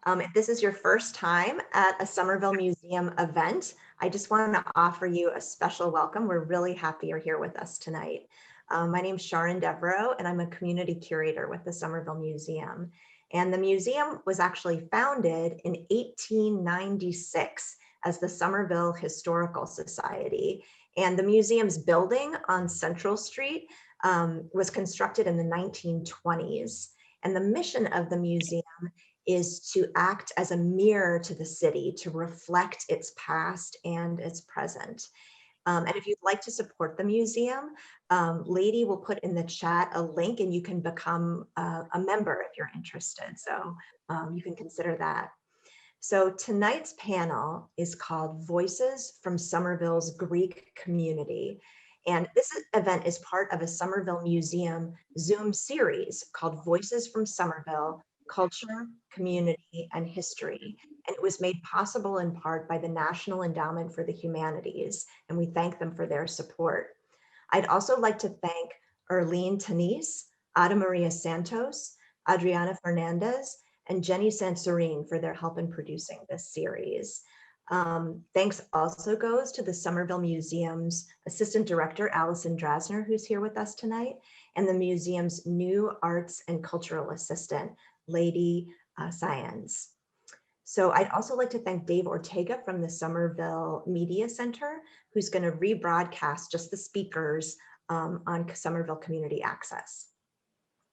If this is your first time at a Somerville Museum event, I just want to offer you a special welcome. We're really happy you're here with us tonight. My name is Sharon Devereaux, and I'm a community curator with the Somerville Museum. And the museum was actually founded in 1896 as the Somerville Historical Society. And the museum's building on Central Street was constructed in the 1920s. And the mission of the museum is to act as a mirror to the city, to reflect its past and its present. And if you'd like to support the museum, Lady will put in the chat a link and you can become a member if you're interested. So you can consider that. So tonight's panel is called Voices from Somerville's Greek Community. And this event is part of a Somerville Museum Zoom series called Voices from Somerville, Culture, Community, and History. And it was made possible in part by the National Endowment for the Humanities, and we thank them for their support. I'd also like to thank Erlene Tanise, Ada Maria Santos, Adriana Fernandez, and Jenny Sansorin for their help in producing this series. Thanks also goes to the Somerville Museum's Assistant Director, Allison Drasner, who's here with us tonight, and the museum's new Arts and Cultural Assistant, Lady Science. So I'd also like to thank Dave Ortega from the Somerville Media Center, who's going to rebroadcast just the speakers on Somerville Community Access.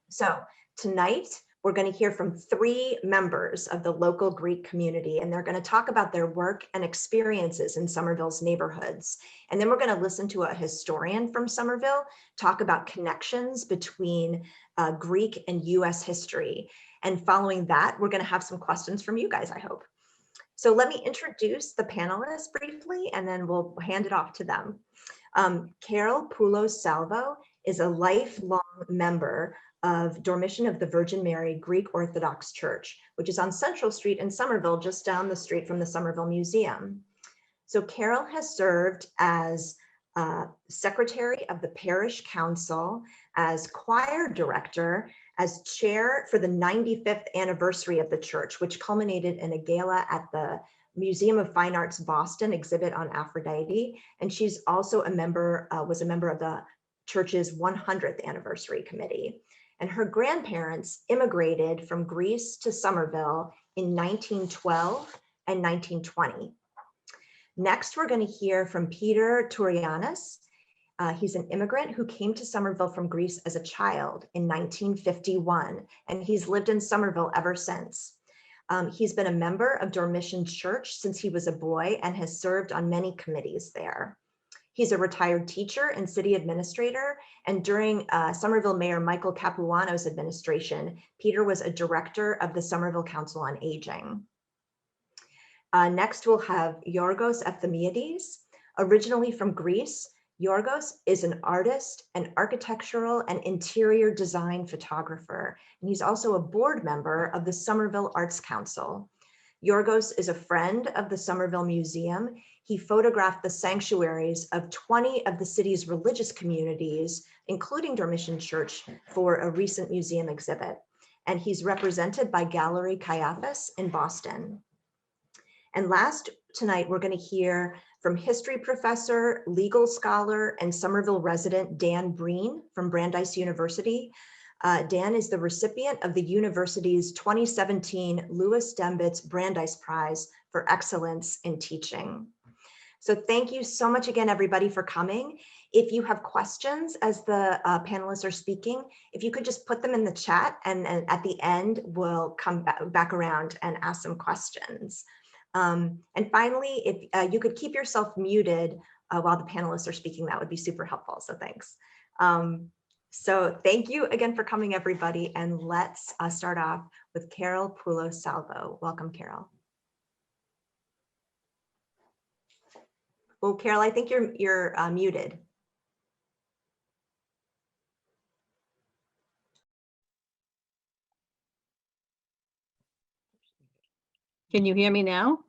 So tonight, we're going to hear from 3 members of the local Greek community, and they're going to talk about their work and experiences in Somerville's neighborhoods. And then we're going to listen to a historian from Somerville talk about connections between Greek and U.S. history. And following that, we're going to have some questions from you guys, I hope. So let me introduce the panelists briefly, and then we'll hand it off to them. Carol Poulos Salvo is a lifelong member of Dormition of the Virgin Mary Greek Orthodox Church, which is on Central Street in Somerville, just down the street from the Somerville Museum. So Carol has served as secretary of the parish council, as choir director, as chair for the 95th anniversary of the church, which culminated in a gala at the Museum of Fine Arts Boston exhibit on Aphrodite. And she's also a member, was a member of the church's 100th anniversary committee. And her grandparents immigrated from Greece to Somerville in 1912 and 1920. Next, we're going to hear from Peter Tsourianis. He's an immigrant who came to Somerville from Greece as a child in 1951, and he's lived in Somerville ever since. He's been a member of Dormition Church since he was a boy and has served on many committees there. He's a retired teacher and city administrator, and during Somerville Mayor Michael Capuano's administration, Peter was a director of the Somerville Council on Aging. Next, we'll have Yorgos Efthymiadis. Originally from Greece, Yorgos is an artist, an architectural and interior design photographer, and he's also a board member of the Somerville Arts Council. Yorgos is a friend of the Somerville Museum. He photographed the sanctuaries of 20 of the city's religious communities, including Dormition Church, for a recent museum exhibit. And he's represented by Gallery Caiaphas in Boston. And last, tonight, we're going to hear from history professor, legal scholar, and Somerville resident Dan Breen from Brandeis University. Dan is the recipient of the university's 2017 Louis Dembitz Brandeis Prize for Excellence in Teaching. So thank you so much again, everybody, for coming. If you have questions as the panelists are speaking, if you could just put them in the chat, and at the end, we'll come back around and ask some questions. And finally, if you could keep yourself muted while the panelists are speaking, that would be super helpful. So thanks. So thank you again for coming, everybody. And let's start off with Carol Poulos Salvo. Welcome, Carol. Oh, Carol, I think you're muted. Can you hear me now?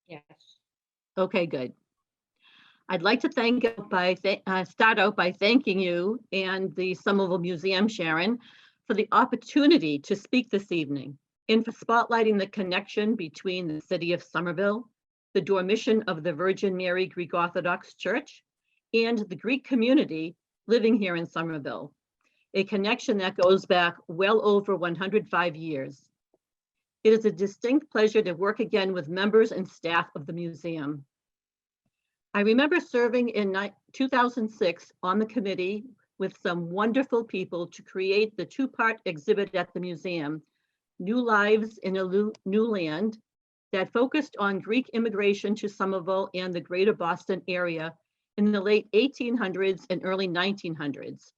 Yes. Okay, good. I'd like to start out by thanking you and the Somerville Museum, Sharon, for the opportunity to speak this evening. and for spotlighting the connection between the city of Somerville, the Dormition of the Virgin Mary Greek Orthodox Church, and the Greek community living here in Somerville, a connection that goes back well over 105 years. It is a distinct pleasure to work again with members and staff of the museum. I remember serving in 2006 on the committee with some wonderful people to create the two-part exhibit at the museum, New Lives in a New Land, that focused on Greek immigration to Somerville and the greater Boston area in the late 1800s and early 1900s,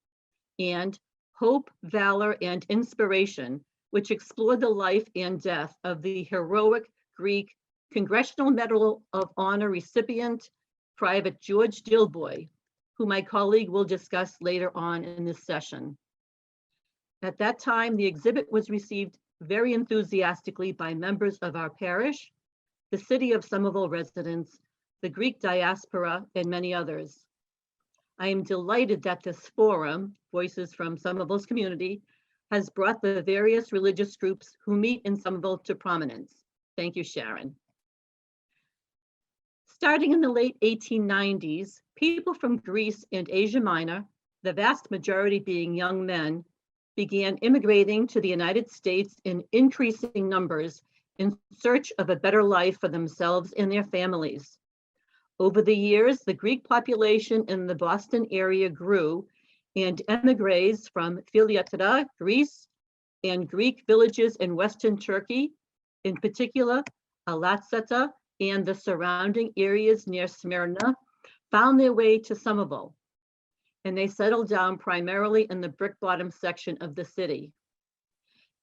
and Hope, Valor, and Inspiration, which explored the life and death of the heroic Greek Congressional Medal of Honor recipient, Private George Dilboy, who my colleague will discuss later on in this session. At that time, the exhibit was received very enthusiastically by members of our parish, the City of Somerville residents, the Greek diaspora, and many others. I am delighted that this forum, Voices from Somerville's Community, has brought the various religious groups who meet in Somerville to prominence. Thank you, Sharon. Starting in the late 1890s, people from Greece and Asia Minor, the vast majority being young men, began immigrating to the United States in increasing numbers in search of a better life for themselves and their families. Over the years, the Greek population in the Boston area grew, and emigres from Philiatra, Greece, and Greek villages in Western Turkey, in particular, Alatsata and the surrounding areas near Smyrna, found their way to Somerville, and they settled down primarily in the Brick Bottom section of the city.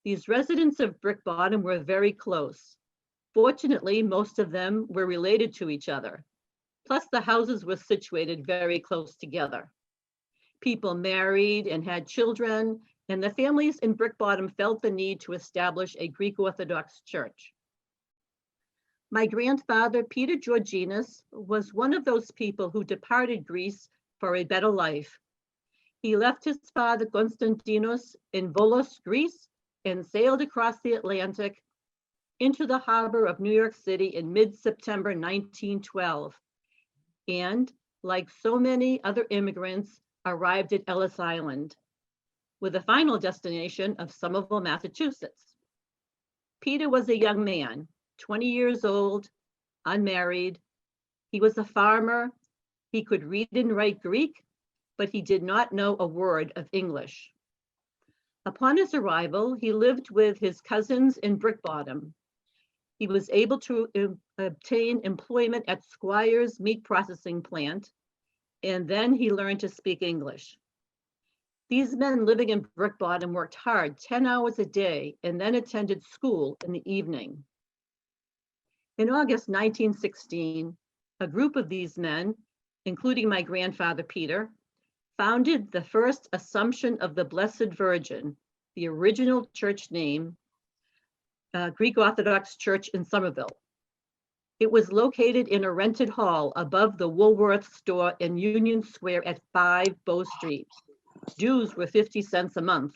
These residents of Brick Bottom were very close. Fortunately, most of them were related to each other. Plus, the houses were situated very close together. People married and had children, and the families in Brick Bottom felt the need to establish a Greek Orthodox church. My grandfather, Peter Tsourianis, was one of those people who departed Greece for a better life. He left his father, Konstantinos, in Poulos, Greece, and sailed across the Atlantic into the harbor of New York City in mid-September 1912. And, like so many other immigrants, arrived at Ellis Island, with a final destination of Somerville, Massachusetts. Peter was a young man, 20 years old, unmarried. He was a farmer. He could read and write Greek, but he did not know a word of English. Upon his arrival, he lived with his cousins in Brick Bottom. He was able to obtain employment at Squire's meat processing plant, and then he learned to speak English. These men living in Brick Bottom worked hard 10 hours a day and then attended school in the evening. In August 1916, a group of these men, including my grandfather Peter, founded the first Assumption of the Blessed Virgin, the original church name, Greek Orthodox Church in Somerville. It was located in a rented hall above the Woolworth store in Union Square at 5 Bow Street. Dues were 50 cents a month.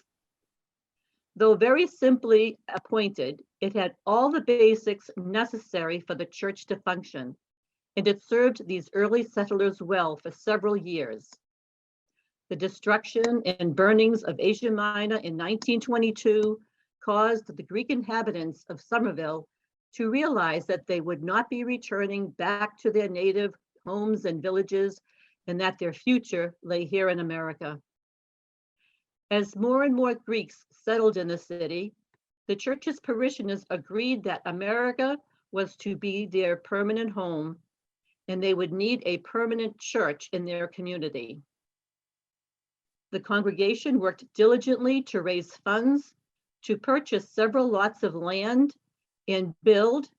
Though very simply appointed, it had all the basics necessary for the church to function, and it served these early settlers well for several years. The destruction and burnings of Asia Minor in 1922 caused the Greek inhabitants of Somerville to realize that they would not be returning back to their native homes and villages, and that their future lay here in America. As more and more Greeks settled in the city, the church's parishioners agreed that America was to be their permanent home, and they would need a permanent church in their community. The congregation worked diligently to raise funds to purchase several lots of land and build,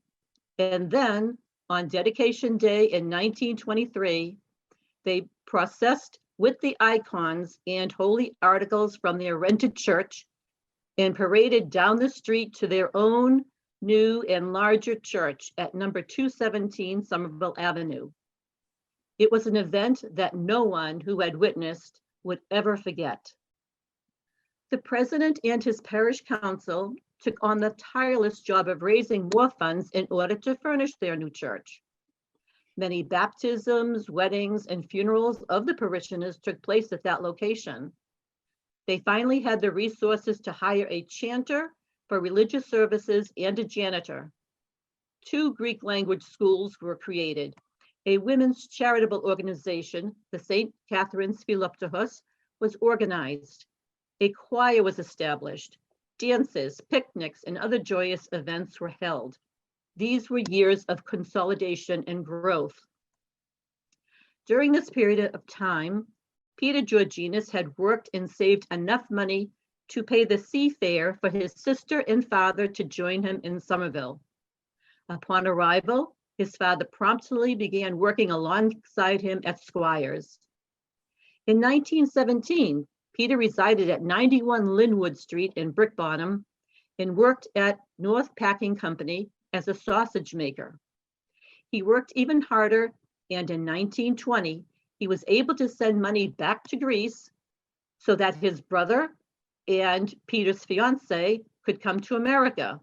and then on dedication day in 1923, they processed with the icons and holy articles from their rented church and paraded down the street to their own new and larger church at number 217 Somerville Avenue. It was an event that no one who had witnessed would ever forget. The president and his parish council took on the tireless job of raising more funds in order to furnish their new church. Many baptisms, weddings, and funerals of the parishioners took place at that location. They finally had the resources to hire a chanter for religious services and a janitor. 2 Greek language schools were created. A women's charitable organization, the St. Catherine's Philoptochos, was organized. A choir was established. Dances, picnics, and other joyous events were held. These were years of consolidation and growth. During this period of time, Peter Georginas had worked and saved enough money to pay the seafare for his sister and father to join him in Somerville. Upon arrival, his father promptly began working alongside him at Squires. In 1917, Peter resided at 91 Linwood Street in Brickbottom and worked at North Packing Company as a sausage maker. He worked even harder, and in 1920, he was able to send money back to Greece so that his brother and Peter's fiance could come to America.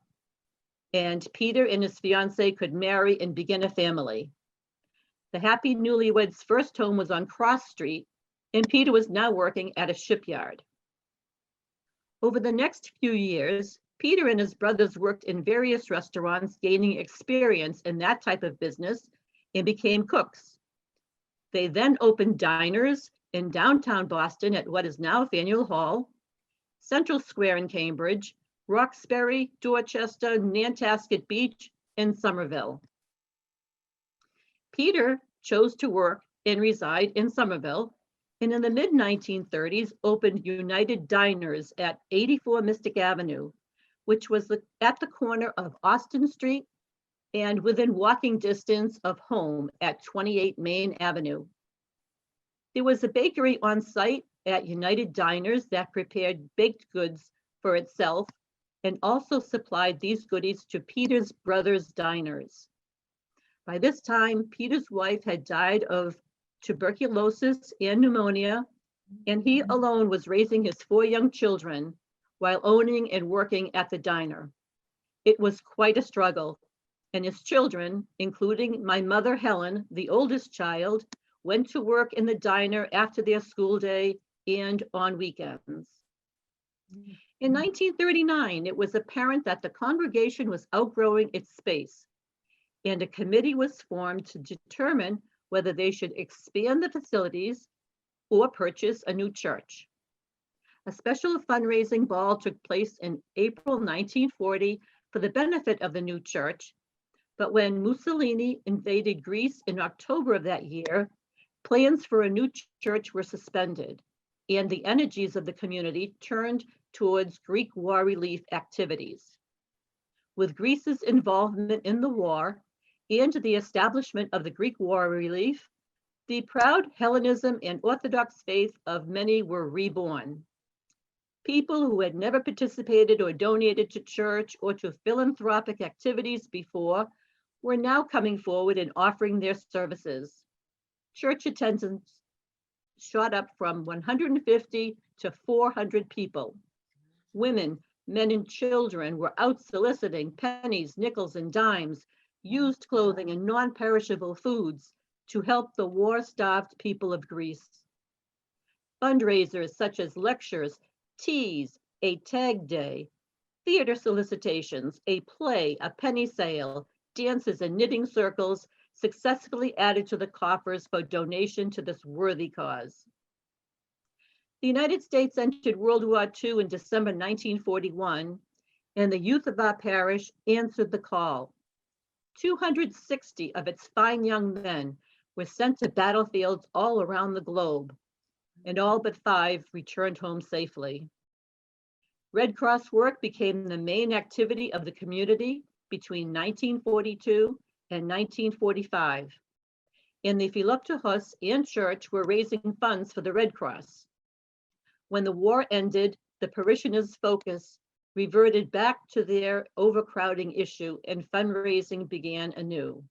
And Peter and his fiance could marry and begin a family. The happy newlyweds' first home was on Cross Street, and Peter was now working at a shipyard. Over the next few years, Peter and his brothers worked in various restaurants, gaining experience in that type of business, and became cooks. They then opened diners in downtown Boston at what is now Faneuil Hall, Central Square in Cambridge, Roxbury, Dorchester, Nantasket Beach, and Somerville. Peter chose to work and reside in Somerville, and in the mid-1930s opened United Diners at 84 Mystic Avenue, which was at the corner of Austin Street and within walking distance of home at 28 Main Avenue. There was a bakery on site at United Diners that prepared baked goods for itself and also supplied these goodies to Peter's brothers' diners. By this time, Peter's wife had died of tuberculosis and pneumonia, and he alone was raising his 4 young children while owning and working at the diner. It was quite a struggle, and his children, including my mother, Helen, the oldest child, went to work in the diner after their school day and on weekends. In 1939, it was apparent that the congregation was outgrowing its space, and a committee was formed to determine whether they should expand the facilities or purchase a new church. A special fundraising ball took place in April 1940 for the benefit of the new church, but when Mussolini invaded Greece in October of that year, plans for a new church were suspended, and the energies of the community turned towards Greek war relief activities. With Greece's involvement in the war and the establishment of the Greek war relief, the proud Hellenism and Orthodox faith of many were reborn. People who had never participated or donated to church or to philanthropic activities before were now coming forward and offering their services. Church attendance shot up from 150 to 400 people. Women, men, and children were out soliciting pennies, nickels, and dimes, used clothing, and non-perishable foods to help the war-starved people of Greece. Fundraisers such as lectures, teas, a tag day, theater solicitations, a play, a penny sale, dances, and knitting circles successfully added to the coffers for donation to this worthy cause. The United States entered World War II in December 1941, and the youth of our parish answered the call. 260 of its fine young men were sent to battlefields all around the globe, and all but 5 returned home safely. Red Cross work became the main activity of the community between 1942 and 1945. And the Philoptochos and church were raising funds for the Red Cross. When the war ended, the parishioners' focus reverted back to their overcrowding issue and fundraising began anew.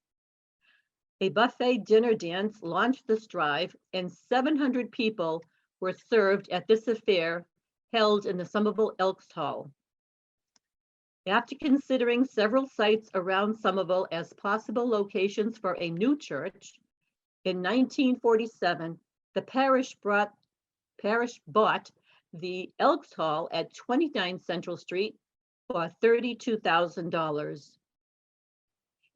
A buffet dinner dance launched this drive, and 700 people were served at this affair held in the Somerville Elks Hall. After considering several sites around Somerville as possible locations for a new church, in 1947, the parish bought the Elks Hall at 29 Central Street for $32,000.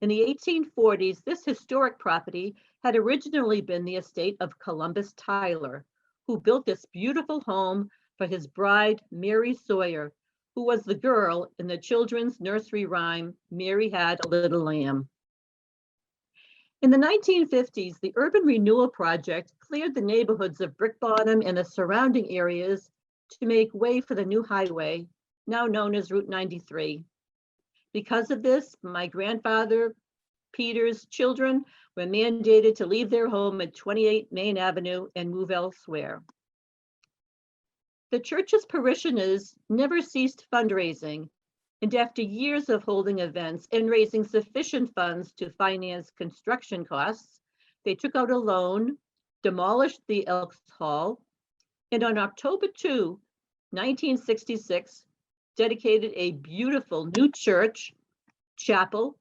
In the 1840s, this historic property had originally been the estate of Columbus Tyler, who built this beautiful home for his bride, Mary Sawyer, who was the girl in the children's nursery rhyme, Mary Had a Little Lamb. In the 1950s, the Urban Renewal Project cleared the neighborhoods of Brick Bottom and the surrounding areas to make way for the new highway, now known as Route 93. Because of this, my grandfather, Peter's children were mandated to leave their home at 28 Main Avenue and move elsewhere. The church's parishioners never ceased fundraising, and after years of holding events and raising sufficient funds to finance construction costs, they took out a loan, demolished the Elks Hall, and on October 2, 1966, dedicated a beautiful new church, chapel,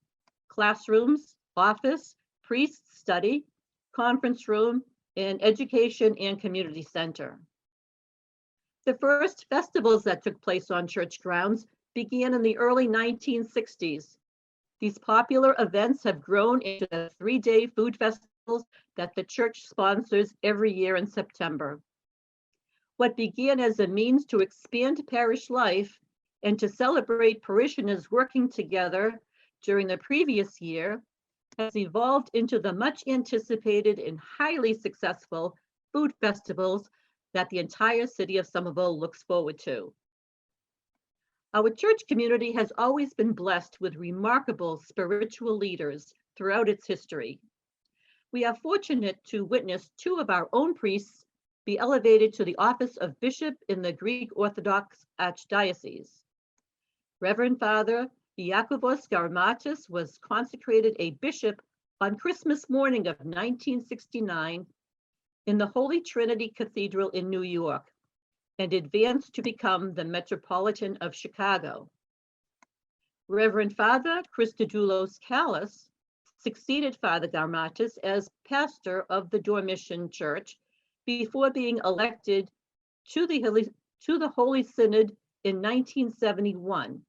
classrooms, office, priest study, conference room, and education and community center. The first festivals that took place on church grounds began in the early 1960s. These popular events have grown into the 3-day food festivals that the church sponsors every year in September. What began as a means to expand parish life and to celebrate parishioners working together during the previous year has evolved into the much anticipated and highly successful food festivals that the entire city of Somerville looks forward to. Our church community has always been blessed with remarkable spiritual leaders throughout its history. We are fortunate to witness 2 of our own priests be elevated to the office of bishop in the Greek Orthodox Archdiocese. Reverend Father Yorgos Efthymiadis was consecrated a bishop on Christmas morning of 1969 in the Holy Trinity Cathedral in New York, and advanced to become the Metropolitan of Chicago. Reverend Father Christodoulos Kallis succeeded Father Efthymiadis as pastor of the Dormition Church before being elected to the Holy Synod in 1971.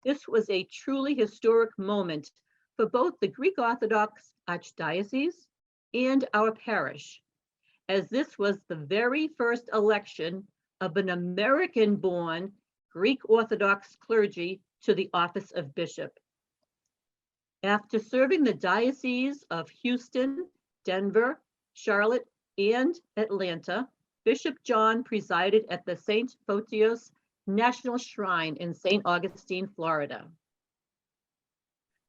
This was a truly historic moment for both the Greek Orthodox Archdiocese and our parish, as this was the very first election of an American-born Greek Orthodox clergy to the office of bishop. After serving the dioceses of Houston, Denver, Charlotte, and Atlanta, Bishop John presided at the St. Photios National Shrine in St. Augustine, Florida.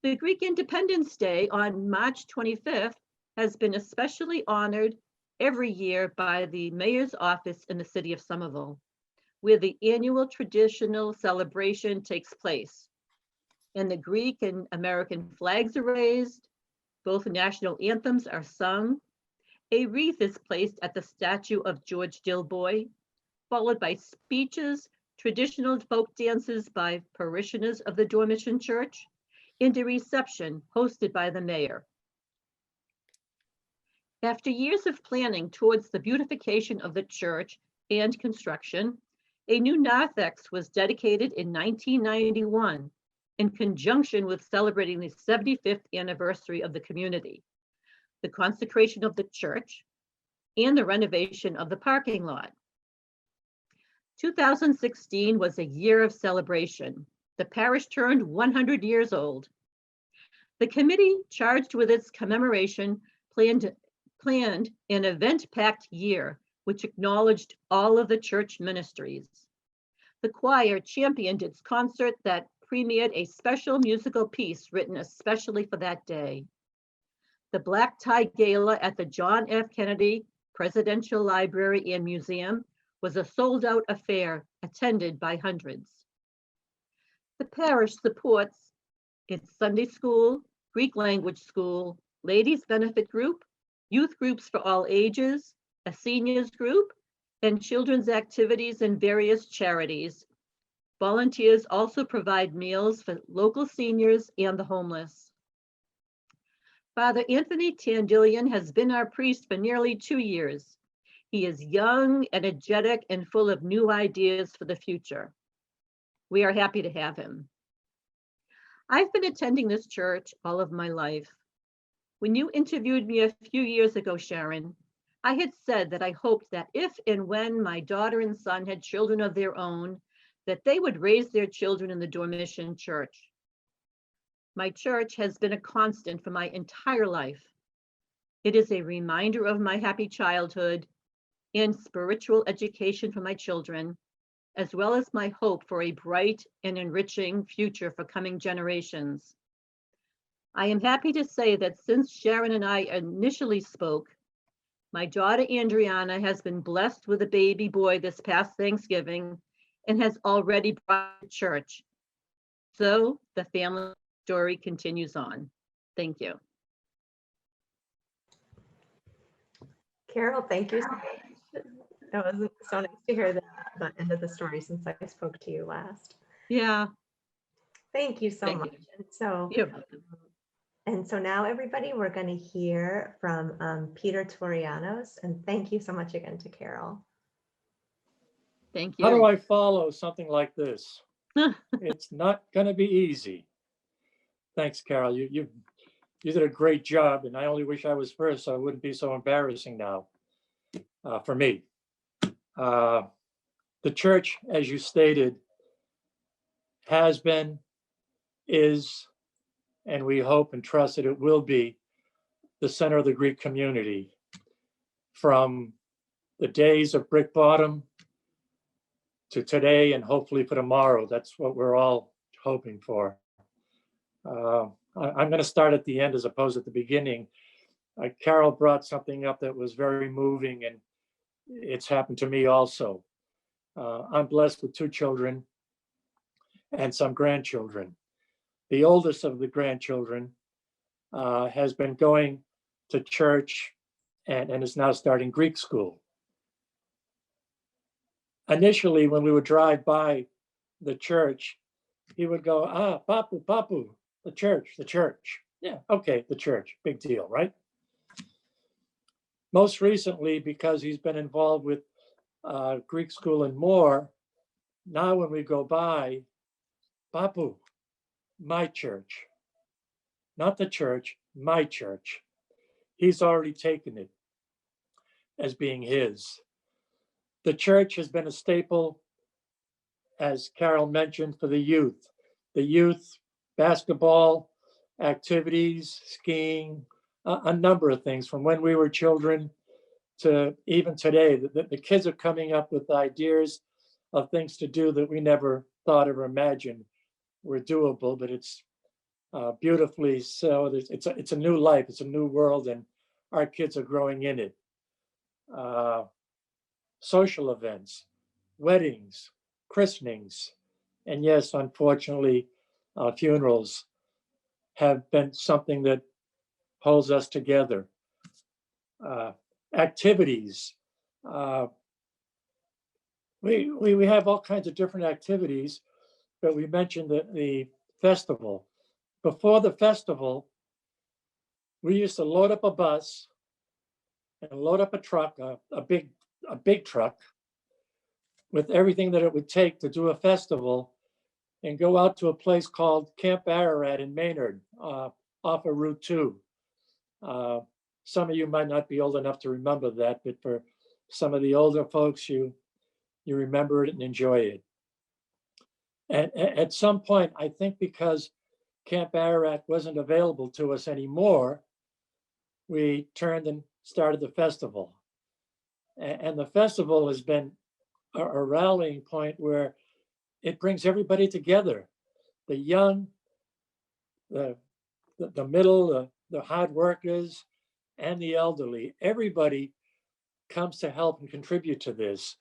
The Greek Independence Day on March 25th has been especially honored every year by the mayor's office in the city of Somerville, where the annual traditional celebration takes place. And the Greek and American flags are raised, both national anthems are sung, a wreath is placed at the statue of George Dilboy, followed by speeches, traditional folk dances by parishioners of the Dormition Church, and a reception hosted by the mayor. After years of planning towards the beautification of the church and construction, a new narthex was dedicated in 1991 in conjunction with celebrating the 75th anniversary of the community, the consecration of the church, and the renovation of the parking lot. 2016 was a year of celebration. The parish turned 100 years old. The committee charged with its commemoration planned an event-packed year, which acknowledged all of the church ministries. The choir championed its concert that premiered a special musical piece written especially for that day. The Black Tie Gala at the John F. Kennedy Presidential Library and Museum was a sold-out affair attended by hundreds. The parish supports its Sunday school, Greek language school, ladies' benefit group, youth groups for all ages, a seniors group, and children's activities and various charities, Volunteers also provide meals for local seniors and the homeless. Father Anthony Tandilian has been our priest for nearly 2 years. He is young, energetic, and full of new ideas for the future. We are happy to have him. I've been attending this church all of my life. When you interviewed me a few years ago, Sharon, I had said that I hoped that if and when my daughter and son had children of their own, that they would raise their children in the Dormition church. My church has been a constant for my entire life. It is a reminder of my happy childhood and spiritual education for my children, as well as my hope for a bright and enriching future for coming generations. I am happy to say that since Sharon and I initially spoke, my daughter Andriana has been blessed with a baby boy this past Thanksgiving and has already brought to church. So the family story continues on. Thank you. Carol, thank you so much. That was so nice to hear the end of the story since I spoke to you last. Yeah. Thank you so Thank much. you. And so now, everybody, we're going to hear from Peter Tsourianis, and thank you so much again to Carol. Thank you. How do I follow something like this? It's not going to be easy. Thanks, Carol. You did a great job, and I only wish I was first so it wouldn't be so embarrassing now for me. The church, as you stated, has been, is, and we hope and trust that it will be the center of the Greek community. From the days of Brick Bottom to today and hopefully for tomorrow. That's what we're all hoping for. I'm going to start at the end as opposed at the beginning. Carol brought something up that was very moving, and it's happened to me also. I'm blessed with 2 children and some grandchildren. The oldest of the grandchildren has been going to church and is now starting Greek school. Initially, when we would drive by the church, he would go, papu, papu, the church. Yeah, okay, the church, big deal, right? Most recently, because he's been involved with Greek school and more, now when we go by, papu, my church, not the church, my church. He's already taken it as being his. The church has been a staple, as Carol mentioned, for the youth. The youth, basketball, activities, skiing, a number of things from when we were children to even today. The kids are coming up with ideas of things to do that we never thought or imagined were doable, but it's beautifully so. It's a new life, it's a new world, and our kids are growing in it. Social events, weddings, christenings, and yes, unfortunately, funerals have been something that holds us together. Activities. We have all kinds of different activities, but we mentioned the festival. Before the festival, we used to load up a bus and load up a truck, a big truck, with everything that it would take to do a festival, and go out to a place called Camp Ararat in Maynard, off of Route 2. Some of you might not be old enough to remember that, but for some of the older folks, you remember it and enjoy it. And at some point, I think because Camp Ararat wasn't available to us anymore, we turned and started the festival. And the festival has been a rallying point where it brings everybody together. The young, the middle, the hard workers, and the elderly. Everybody comes to help and contribute to this,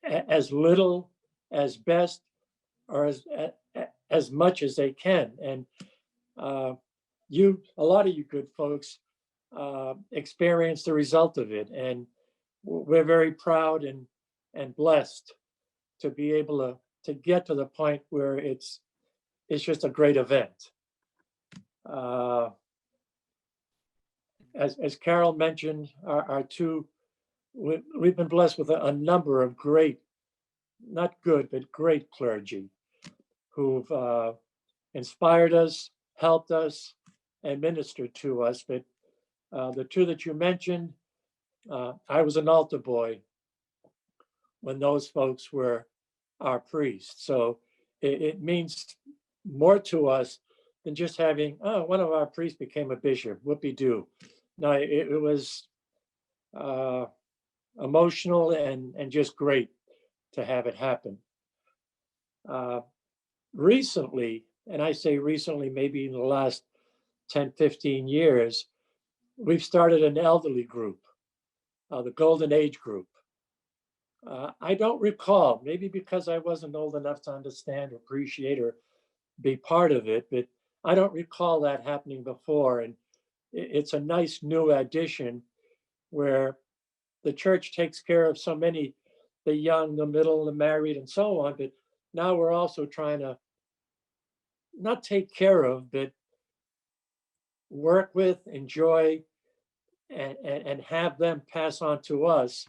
as little, as best, or as much as they can. And a lot of you good folks experience the result of it, and we're very proud and blessed to be able to to get to the point where it's just a great event. As Carol mentioned, our two, we've been blessed with a number of great, not good, but great clergy who've inspired us, helped us, and ministered to us. But the two that you mentioned, I was an altar boy when those folks were our priests. So it means more to us than just having, oh, one of our priests became a bishop, whoopee-doo. No, it was emotional and just great to have it happen. Recently, and I say recently, maybe in the last 10, 15 years, we've started an elderly group, the Golden Age group. I don't recall, maybe because I wasn't old enough to understand, appreciate, or be part of it, but I don't recall that happening before. And it's a nice new addition where the church takes care of so many, the young, the middle, the married, and so on. But now we're also trying to not take care of, but work with, enjoy, and have them pass on to us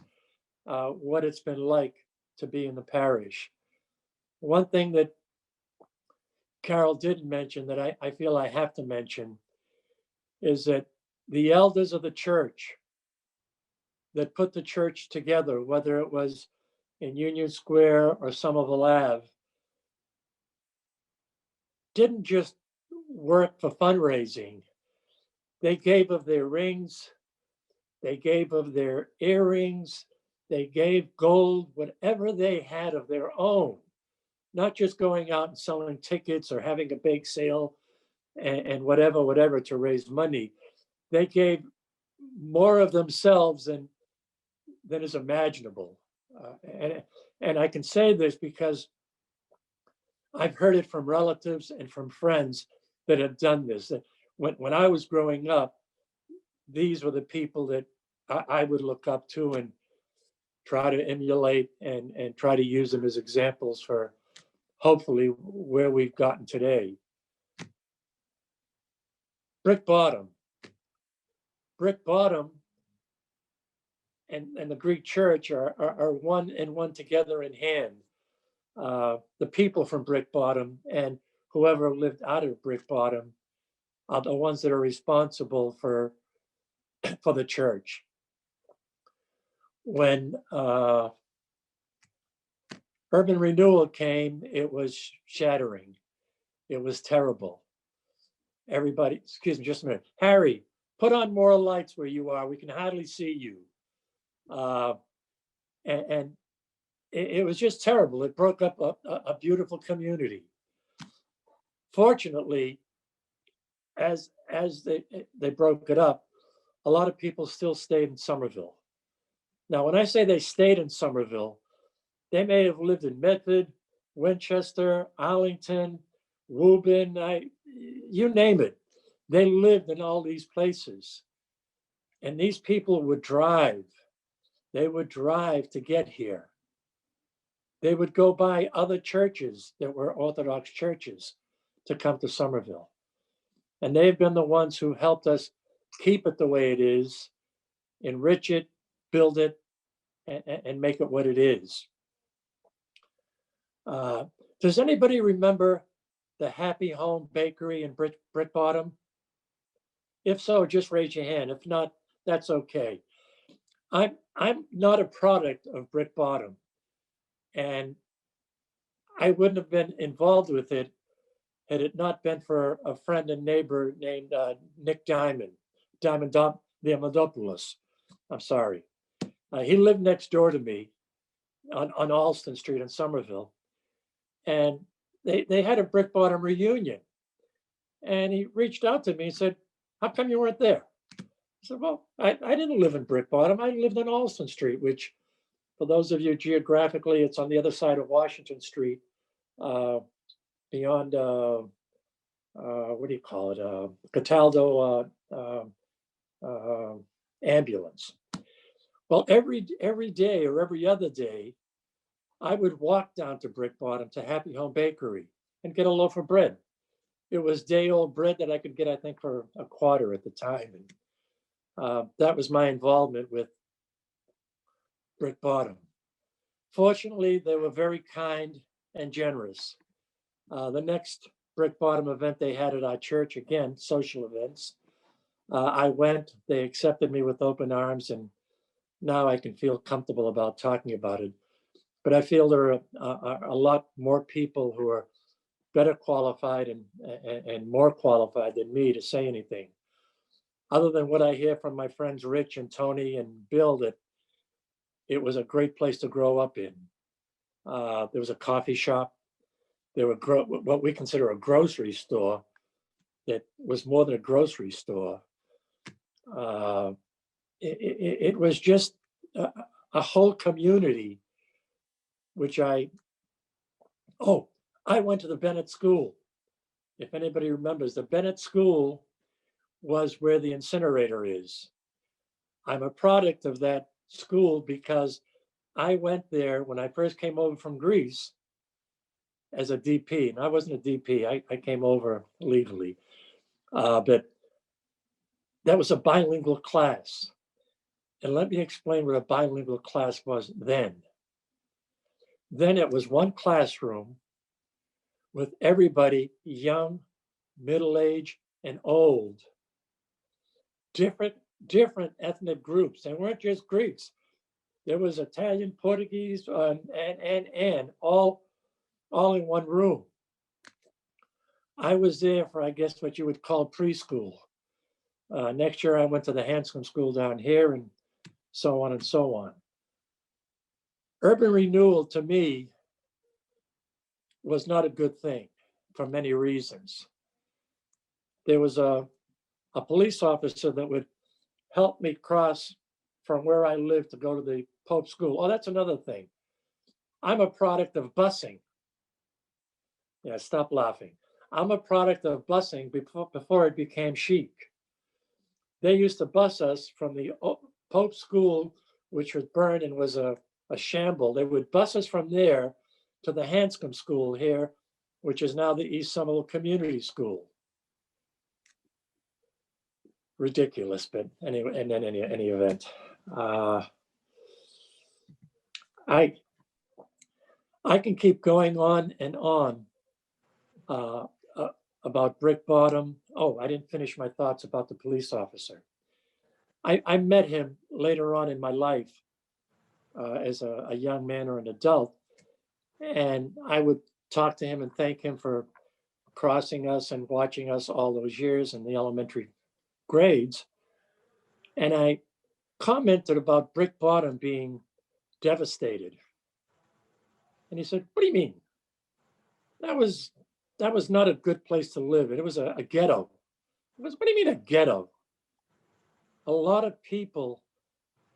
what it's been like to be in the parish. One thing that Carol didn't mention that I feel I have to mention is that the elders of the church that put the church together, whether it was in Union Square or Somerville Ave, didn't just work for fundraising. They gave of their rings, they gave of their earrings, they gave gold, whatever they had of their own, not just going out and selling tickets or having a bake sale and whatever to raise money. They gave more of themselves than is imaginable. And I can say this because I've heard it from relatives and from friends that have done this. That when I was growing up, these were the people that I would look up to and try to emulate and try to use them as examples for hopefully where we've gotten today. Brick Bottom and the Greek church are one and one together in hand. The people from Brick Bottom and whoever lived out of Brick Bottom are the ones that are responsible for the church. When urban renewal came, it was shattering. It was terrible. Everybody, excuse me, just a minute. Harry, put on more lights where you are. We can hardly see you. And it was just terrible. It broke up a beautiful community. Fortunately, as they broke it up, a lot of people still stayed in Somerville. Now, when I say they stayed in Somerville, they may have lived in Medford, Winchester, Arlington, Woburn, you name it. They lived in all these places. And these people would drive. They would drive to get here. They would go by other churches that were Orthodox churches to come to Somerville. And they've been the ones who helped us keep it the way it is, enrich it, build it, and make it what it is. Does anybody remember the Happy Home Bakery in Brick Bottom? If so, just raise your hand. If not, that's okay. I'm not a product of Brick Bottom, and I wouldn't have been involved with it had it not been for a friend and neighbor named Nick Diamandopoulos. I'm sorry. He lived next door to me on Alston Street in Somerville. And they had a Brick Bottom reunion. And he reached out to me and said, how come you weren't there? I said, well, I didn't live in Brick Bottom. I lived on Alston Street, which for those of you geographically, it's on the other side of Washington Street, beyond, what do you call it? Cataldo ambulance. Well, every day or every other day, I would walk down to Brick Bottom to Happy Home Bakery and get a loaf of bread. It was day-old bread that I could get, I think, for a quarter at the time. And that was my involvement with Brick Bottom. Fortunately, they were very kind and generous. The next Brick Bottom event they had at our church, again, social events. I went, they accepted me with open arms, and now I can feel comfortable about talking about it. But I feel there are a lot more people who are better qualified and more qualified than me to say anything. Other than what I hear from my friends Rich and Tony and Bill, that it was a great place to grow up in. There was a coffee shop. There were what we consider a grocery store that was more than a grocery store. It was just a whole community, which I went to the Bennett School. If anybody remembers, the Bennett School was where the incinerator is. I'm a product of that school because I went there when I first came over from Greece as a DP. And I wasn't a DP, I came over legally. But that was a bilingual class. And let me explain what a bilingual class was then. Then it was one classroom with everybody young, middle-aged, and old. Different ethnic groups. They weren't just Greeks. There was Italian, Portuguese, and all in one room. I was there for, I guess, what you would call preschool. Next year, I went to the Hanscom School down here, and so on and so on. Urban renewal, to me, was not a good thing for many reasons. There was a police officer that would help me cross from where I lived to go to the Pope School. Oh, that's another thing. I'm a product of busing. Yeah, stop laughing. I'm a product of busing before it became chic. They used to bus us from the Pope School, which was burned and was a shamble. They would bus us from there to the Hanscom School here, which is now the East Somerville Community School. Ridiculous, but anyway, and then any event. I can keep going on and on about Brick Bottom. Oh, I didn't finish my thoughts about the police officer. I met him later on in my life as a young man or an adult, and I would talk to him and thank him for crossing us and watching us all those years in the elementary grades. And I commented about Brick Bottom being devastated. And he said, "What do you mean? That was not a good place to live. It was a ghetto." What do you mean a ghetto? A lot of people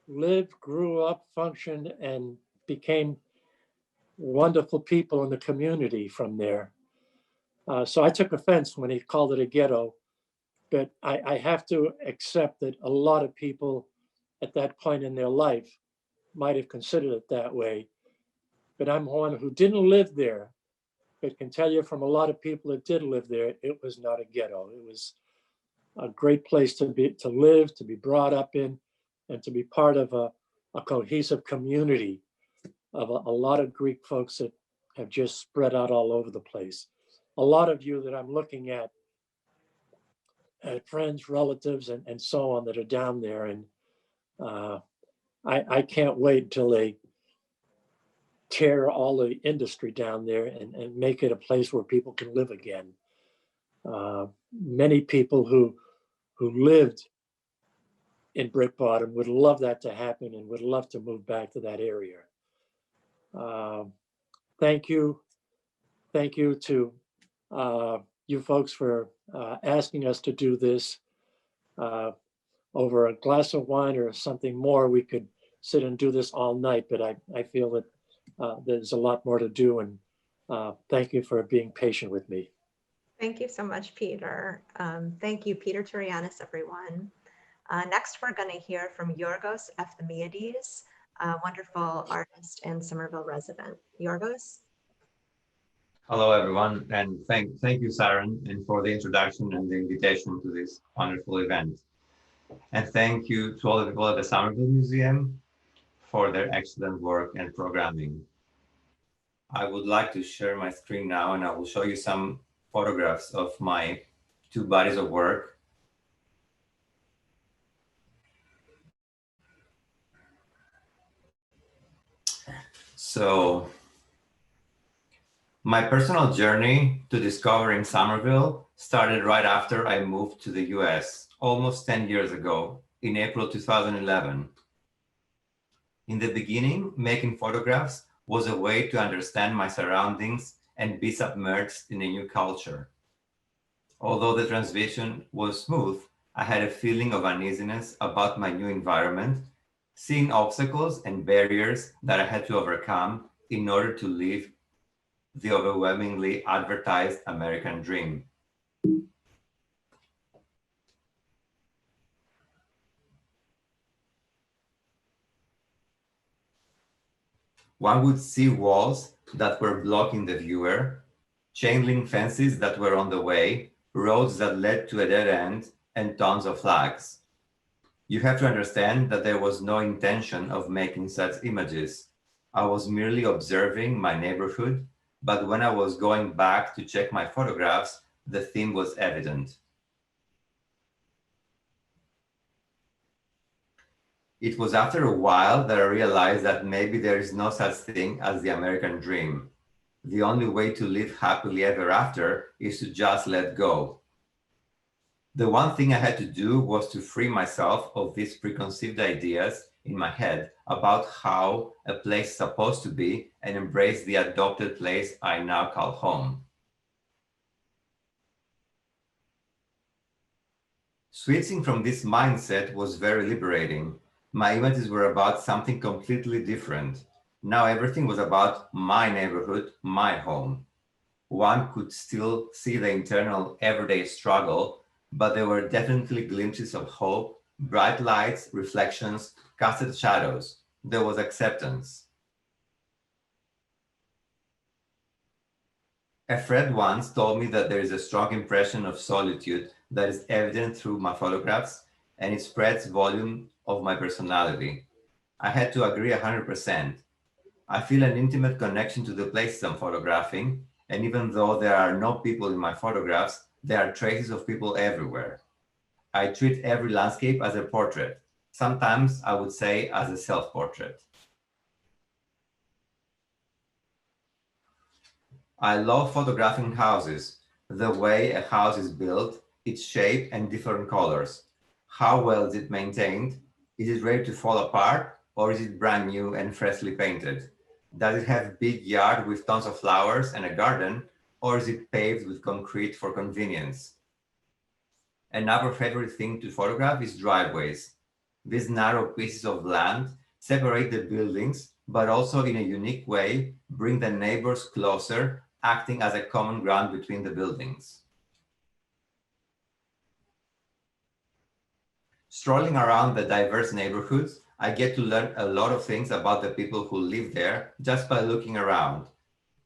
lived, grew up, functioned, and became wonderful people in the community from there. So I took offense when he called it a ghetto, but I have to accept that a lot of people at that point in their life might have considered it that way. But I'm one who didn't live there, but can tell you from a lot of people that did live there, it was not a ghetto. It was a great place to live, to be brought up in, and to be part of a cohesive community of a lot of Greek folks that have just spread out all over the place. A lot of you that I'm looking at friends, relatives, and so on that are down there. And I can't wait until they tear all the industry down there and make it a place where people can live again. Many people who lived in Brick Bottom would love that to happen and would love to move back to that area. Thank you. Thank you to you folks for asking us to do this. Over a glass of wine or something more, we could sit and do this all night, but I feel that there's a lot more to do, and thank you for being patient with me. Thank you so much, Peter. Thank you, Peter Tsourianis, everyone. Next, we're going to hear from Yorgos Efthymiadis, a wonderful artist and Somerville resident. Yorgos? Hello, everyone, and thank you, Sharon, and for the introduction and the invitation to this wonderful event. And thank you to all the people at the Somerville Museum for their excellent work and programming. I would like to share my screen now, and I will show you some photographs of my two bodies of work. So, my personal journey to discovering Somerville started right after I moved to the US, almost 10 years ago, in April 2011. In the beginning, making photographs was a way to understand my surroundings and be submerged in a new culture. Although the transition was smooth, I had a feeling of uneasiness about my new environment, seeing obstacles and barriers that I had to overcome in order to live the overwhelmingly advertised American dream. One would see walls that were blocking the viewer, chain link fences that were on the way, roads that led to a dead end, and tons of flags. You have to understand that there was no intention of making such images. I was merely observing my neighborhood, but when I was going back to check my photographs, the theme was evident. It was after a while that I realized that maybe there is no such thing as the American dream. The only way to live happily ever after is to just let go. The one thing I had to do was to free myself of these preconceived ideas in my head about how a place is supposed to be and embrace the adopted place I now call home. Switching from this mindset was very liberating. My images were about something completely different. Now everything was about my neighborhood, my home. One could still see the internal everyday struggle, but there were definitely glimpses of hope, bright lights, reflections, casted shadows. There was acceptance. A friend once told me that there is a strong impression of solitude that is evident through my photographs, and it spreads volume of my personality. I had to agree 100%. I feel an intimate connection to the places I'm photographing, and even though there are no people in my photographs, there are traces of people everywhere. I treat every landscape as a portrait. Sometimes I would say as a self-portrait. I love photographing houses, the way a house is built, its shape and different colors. How well is it maintained? Is it ready to fall apart, or is it brand new and freshly painted? Does it have a big yard with tons of flowers and a garden, or is it paved with concrete for convenience? Another favorite thing to photograph is driveways. These narrow pieces of land separate the buildings, but also in a unique way bring the neighbors closer, acting as a common ground between the buildings. Strolling around the diverse neighborhoods, I get to learn a lot of things about the people who live there just by looking around.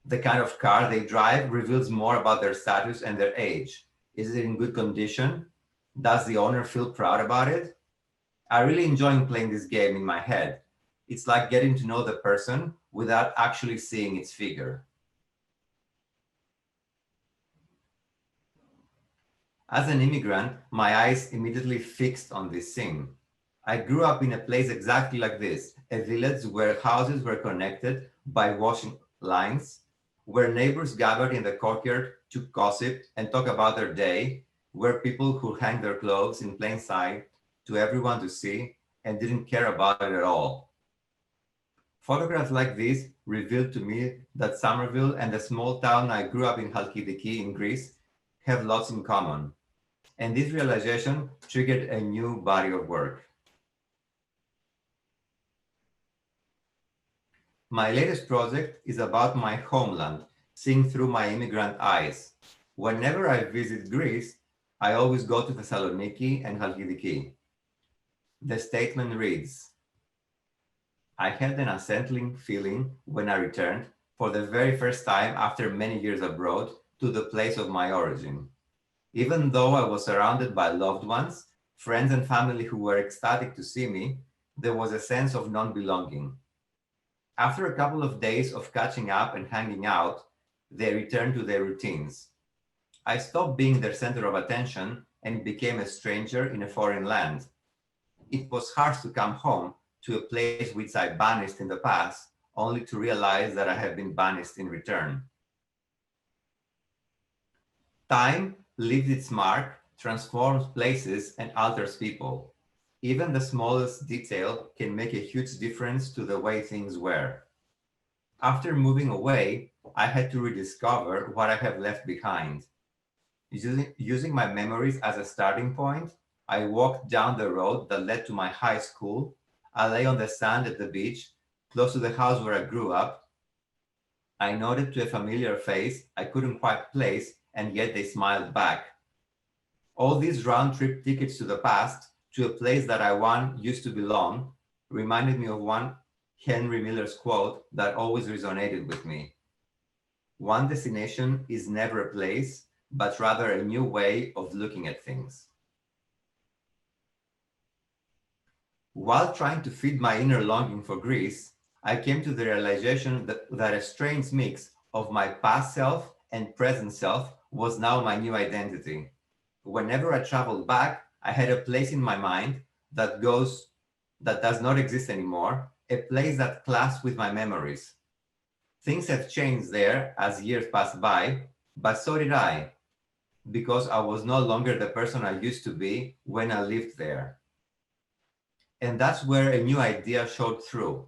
The kind of car they drive reveals more about their status and their age. Is it in good condition? Does the owner feel proud about it? I really enjoy playing this game in my head. It's like getting to know the person without actually seeing its figure. As an immigrant, my eyes immediately fixed on this scene. I grew up in a place exactly like this, a village where houses were connected by washing lines, where neighbors gathered in the courtyard to gossip and talk about their day, where people who hang their clothes in plain sight to everyone to see and didn't care about it at all. Photographs like this revealed to me that Somerville and the small town I grew up in, Halkidiki in Greece, have lots in common. And this realization triggered a new body of work. My latest project is about my homeland, seeing through my immigrant eyes. Whenever I visit Greece, I always go to Thessaloniki and Halkidiki. The statement reads, I had an unsettling feeling when I returned for the very first time after many years abroad to the place of my origin. Even though I was surrounded by loved ones, friends and family who were ecstatic to see me, there was a sense of non-belonging. After a couple of days of catching up and hanging out, they returned to their routines. I stopped being their center of attention and became a stranger in a foreign land. It was harsh to come home to a place which I banished in the past, only to realize that I have been banished in return. Time leaves its mark, transforms places, and alters people. Even the smallest detail can make a huge difference to the way things were. After moving away, I had to rediscover what I have left behind. Using my memories as a starting point, I walked down the road that led to my high school. I lay on the sand at the beach, close to the house where I grew up. I nodded to a familiar face I couldn't quite place, and yet they smiled back. All these round-trip tickets to the past, to a place that I once used to belong, reminded me of one Henry Miller's quote that always resonated with me. One destination is never a place, but rather a new way of looking at things. While trying to feed my inner longing for Greece, I came to the realization that a strange mix of my past self and present self was now my new identity. Whenever I traveled back, I had a place in my mind that does not exist anymore, a place that clashed with my memories. Things have changed there as years passed by, but so did I, because I was no longer the person I used to be when I lived there. And that's where a new idea showed through.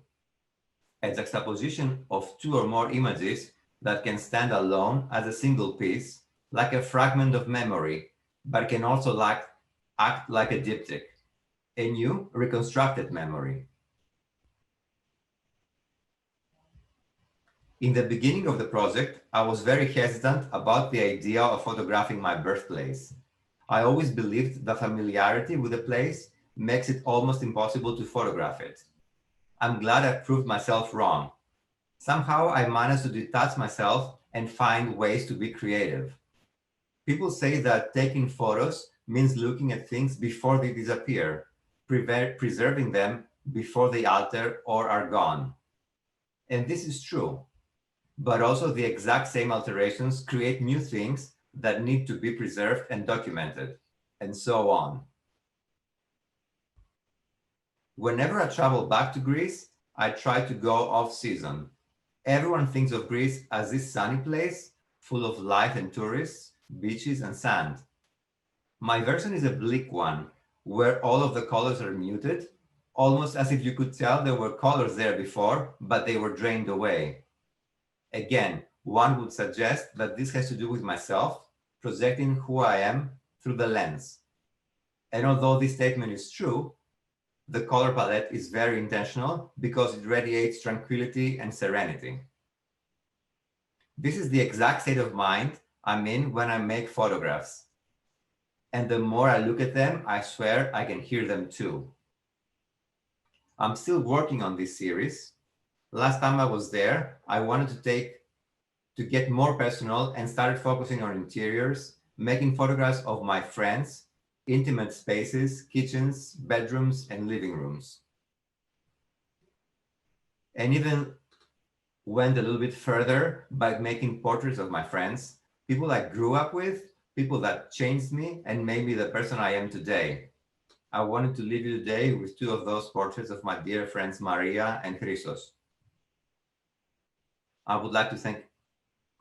A juxtaposition of two or more images that can stand alone as a single piece, like a fragment of memory, but can also act like a diptych, a new reconstructed memory. In the beginning of the project, I was very hesitant about the idea of photographing my birthplace. I always believed that familiarity with a place makes it almost impossible to photograph it. I'm glad I proved myself wrong. Somehow I managed to detach myself and find ways to be creative. People say that taking photos means looking at things before they disappear, preserving them before they alter or are gone. And this is true, but also the exact same alterations create new things that need to be preserved and documented, and so on. Whenever I travel back to Greece, I try to go off-season. Everyone thinks of Greece as this sunny place, full of life and tourists, beaches and sand. My version is a bleak one, where all of the colors are muted, almost as if you could tell there were colors there before, but they were drained away. Again, one would suggest that this has to do with myself, projecting who I am through the lens. And although this statement is true, the color palette is very intentional because it radiates tranquility and serenity. This is the exact state of mind I'm in when I make photographs. And the more I look at them, I swear I can hear them too. I'm still working on this series. Last time I was there, I wanted to get more personal and started focusing on interiors, making photographs of my friends, intimate spaces, kitchens, bedrooms, and living rooms. And even went a little bit further by making portraits of my friends, people I grew up with, people that changed me and made me the person I am today. I wanted to leave you today with two of those portraits of my dear friends, Maria and Christos. I would like to thank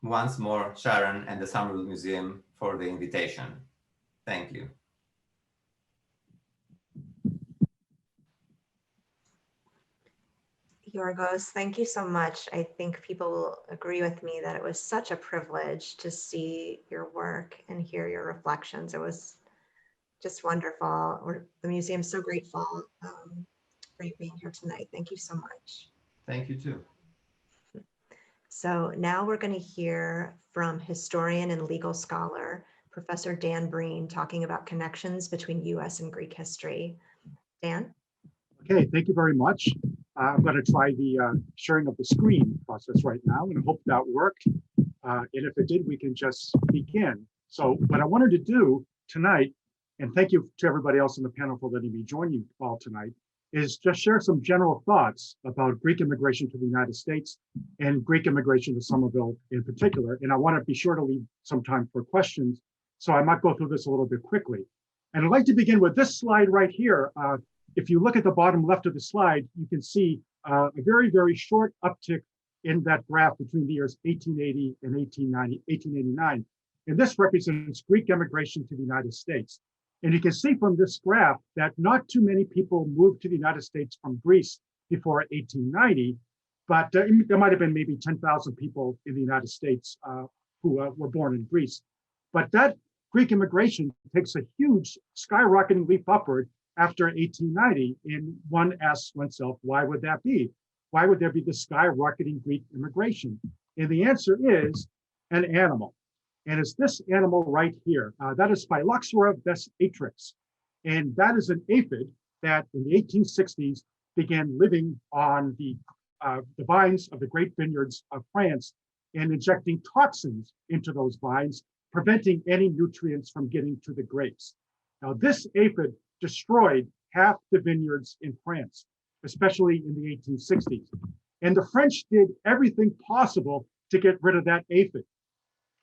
once more Sharon and the Somerville Museum for the invitation. Thank you. Yorgos, thank you so much. I think people will agree with me that it was such a privilege to see your work and hear your reflections. It was just wonderful. The museum's so grateful for you being here tonight. Thank you so much. Thank you too. So now we're going to hear from historian and legal scholar, Professor Dan Breen, talking about connections between U.S. and Greek history. Dan? Okay, thank you very much. I'm going to try the sharing of the screen process right now, and I hope that worked. And if it did, we can just begin. So what I wanted to do tonight, and thank you to everybody else on the panel for letting me join you all tonight, is just share some general thoughts about Greek immigration to the United States and Greek immigration to Somerville in particular. And I want to be sure to leave some time for questions. So I might go through this a little bit quickly. And I'd like to begin with this slide right here. If you look at the bottom left of the slide, you can see a very, very short uptick in that graph between the years 1880 and 1889. And this represents Greek immigration to the United States. And you can see from this graph that not too many people moved to the United States from Greece before 1890, but there might have been maybe 10,000 people in the United States who were born in Greece. But that Greek immigration takes a huge skyrocketing leap upward after 1890. And one asks oneself, why would that be? Why would there be this skyrocketing Greek immigration? And the answer is an animal. And it's this animal right here. That is Phylloxera vestatrix. And that is an aphid that in the 1860s began living on the vines of the great vineyards of France and injecting toxins into those vines, preventing any nutrients from getting to the grapes. Now, this aphid destroyed half the vineyards in France, especially in the 1860s. And the French did everything possible to get rid of that aphid.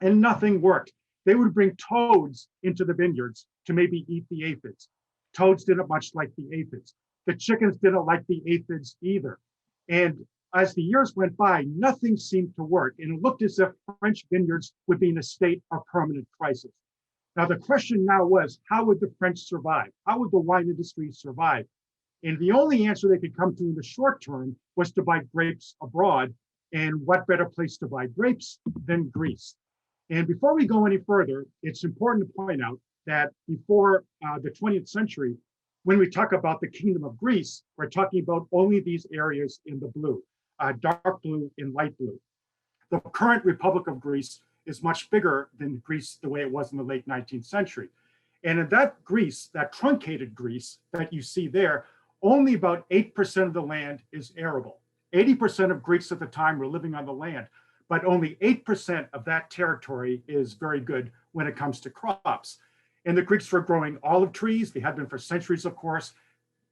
And nothing worked. They would bring toads into the vineyards to maybe eat the aphids. Toads didn't much like the aphids. The chickens didn't like the aphids either. And as the years went by, nothing seemed to work. And it looked as if French vineyards would be in a state of permanent crisis. Now, the question now was, how would the French survive? How would the wine industry survive? And the only answer they could come to in the short term was to buy grapes abroad. And what better place to buy grapes than Greece? And before we go any further, it's important to point out that before the 20th century, when we talk about the Kingdom of Greece, we're talking about only these areas in the blue, dark blue and light blue. The current Republic of Greece is much bigger than Greece the way it was in the late 19th century. And in that Greece, that truncated Greece that you see there, only about 8% of the land is arable. 80% of Greeks at the time were living on the land, but only 8% of that territory is very good when it comes to crops. And the Greeks were growing olive trees. They had been for centuries, of course,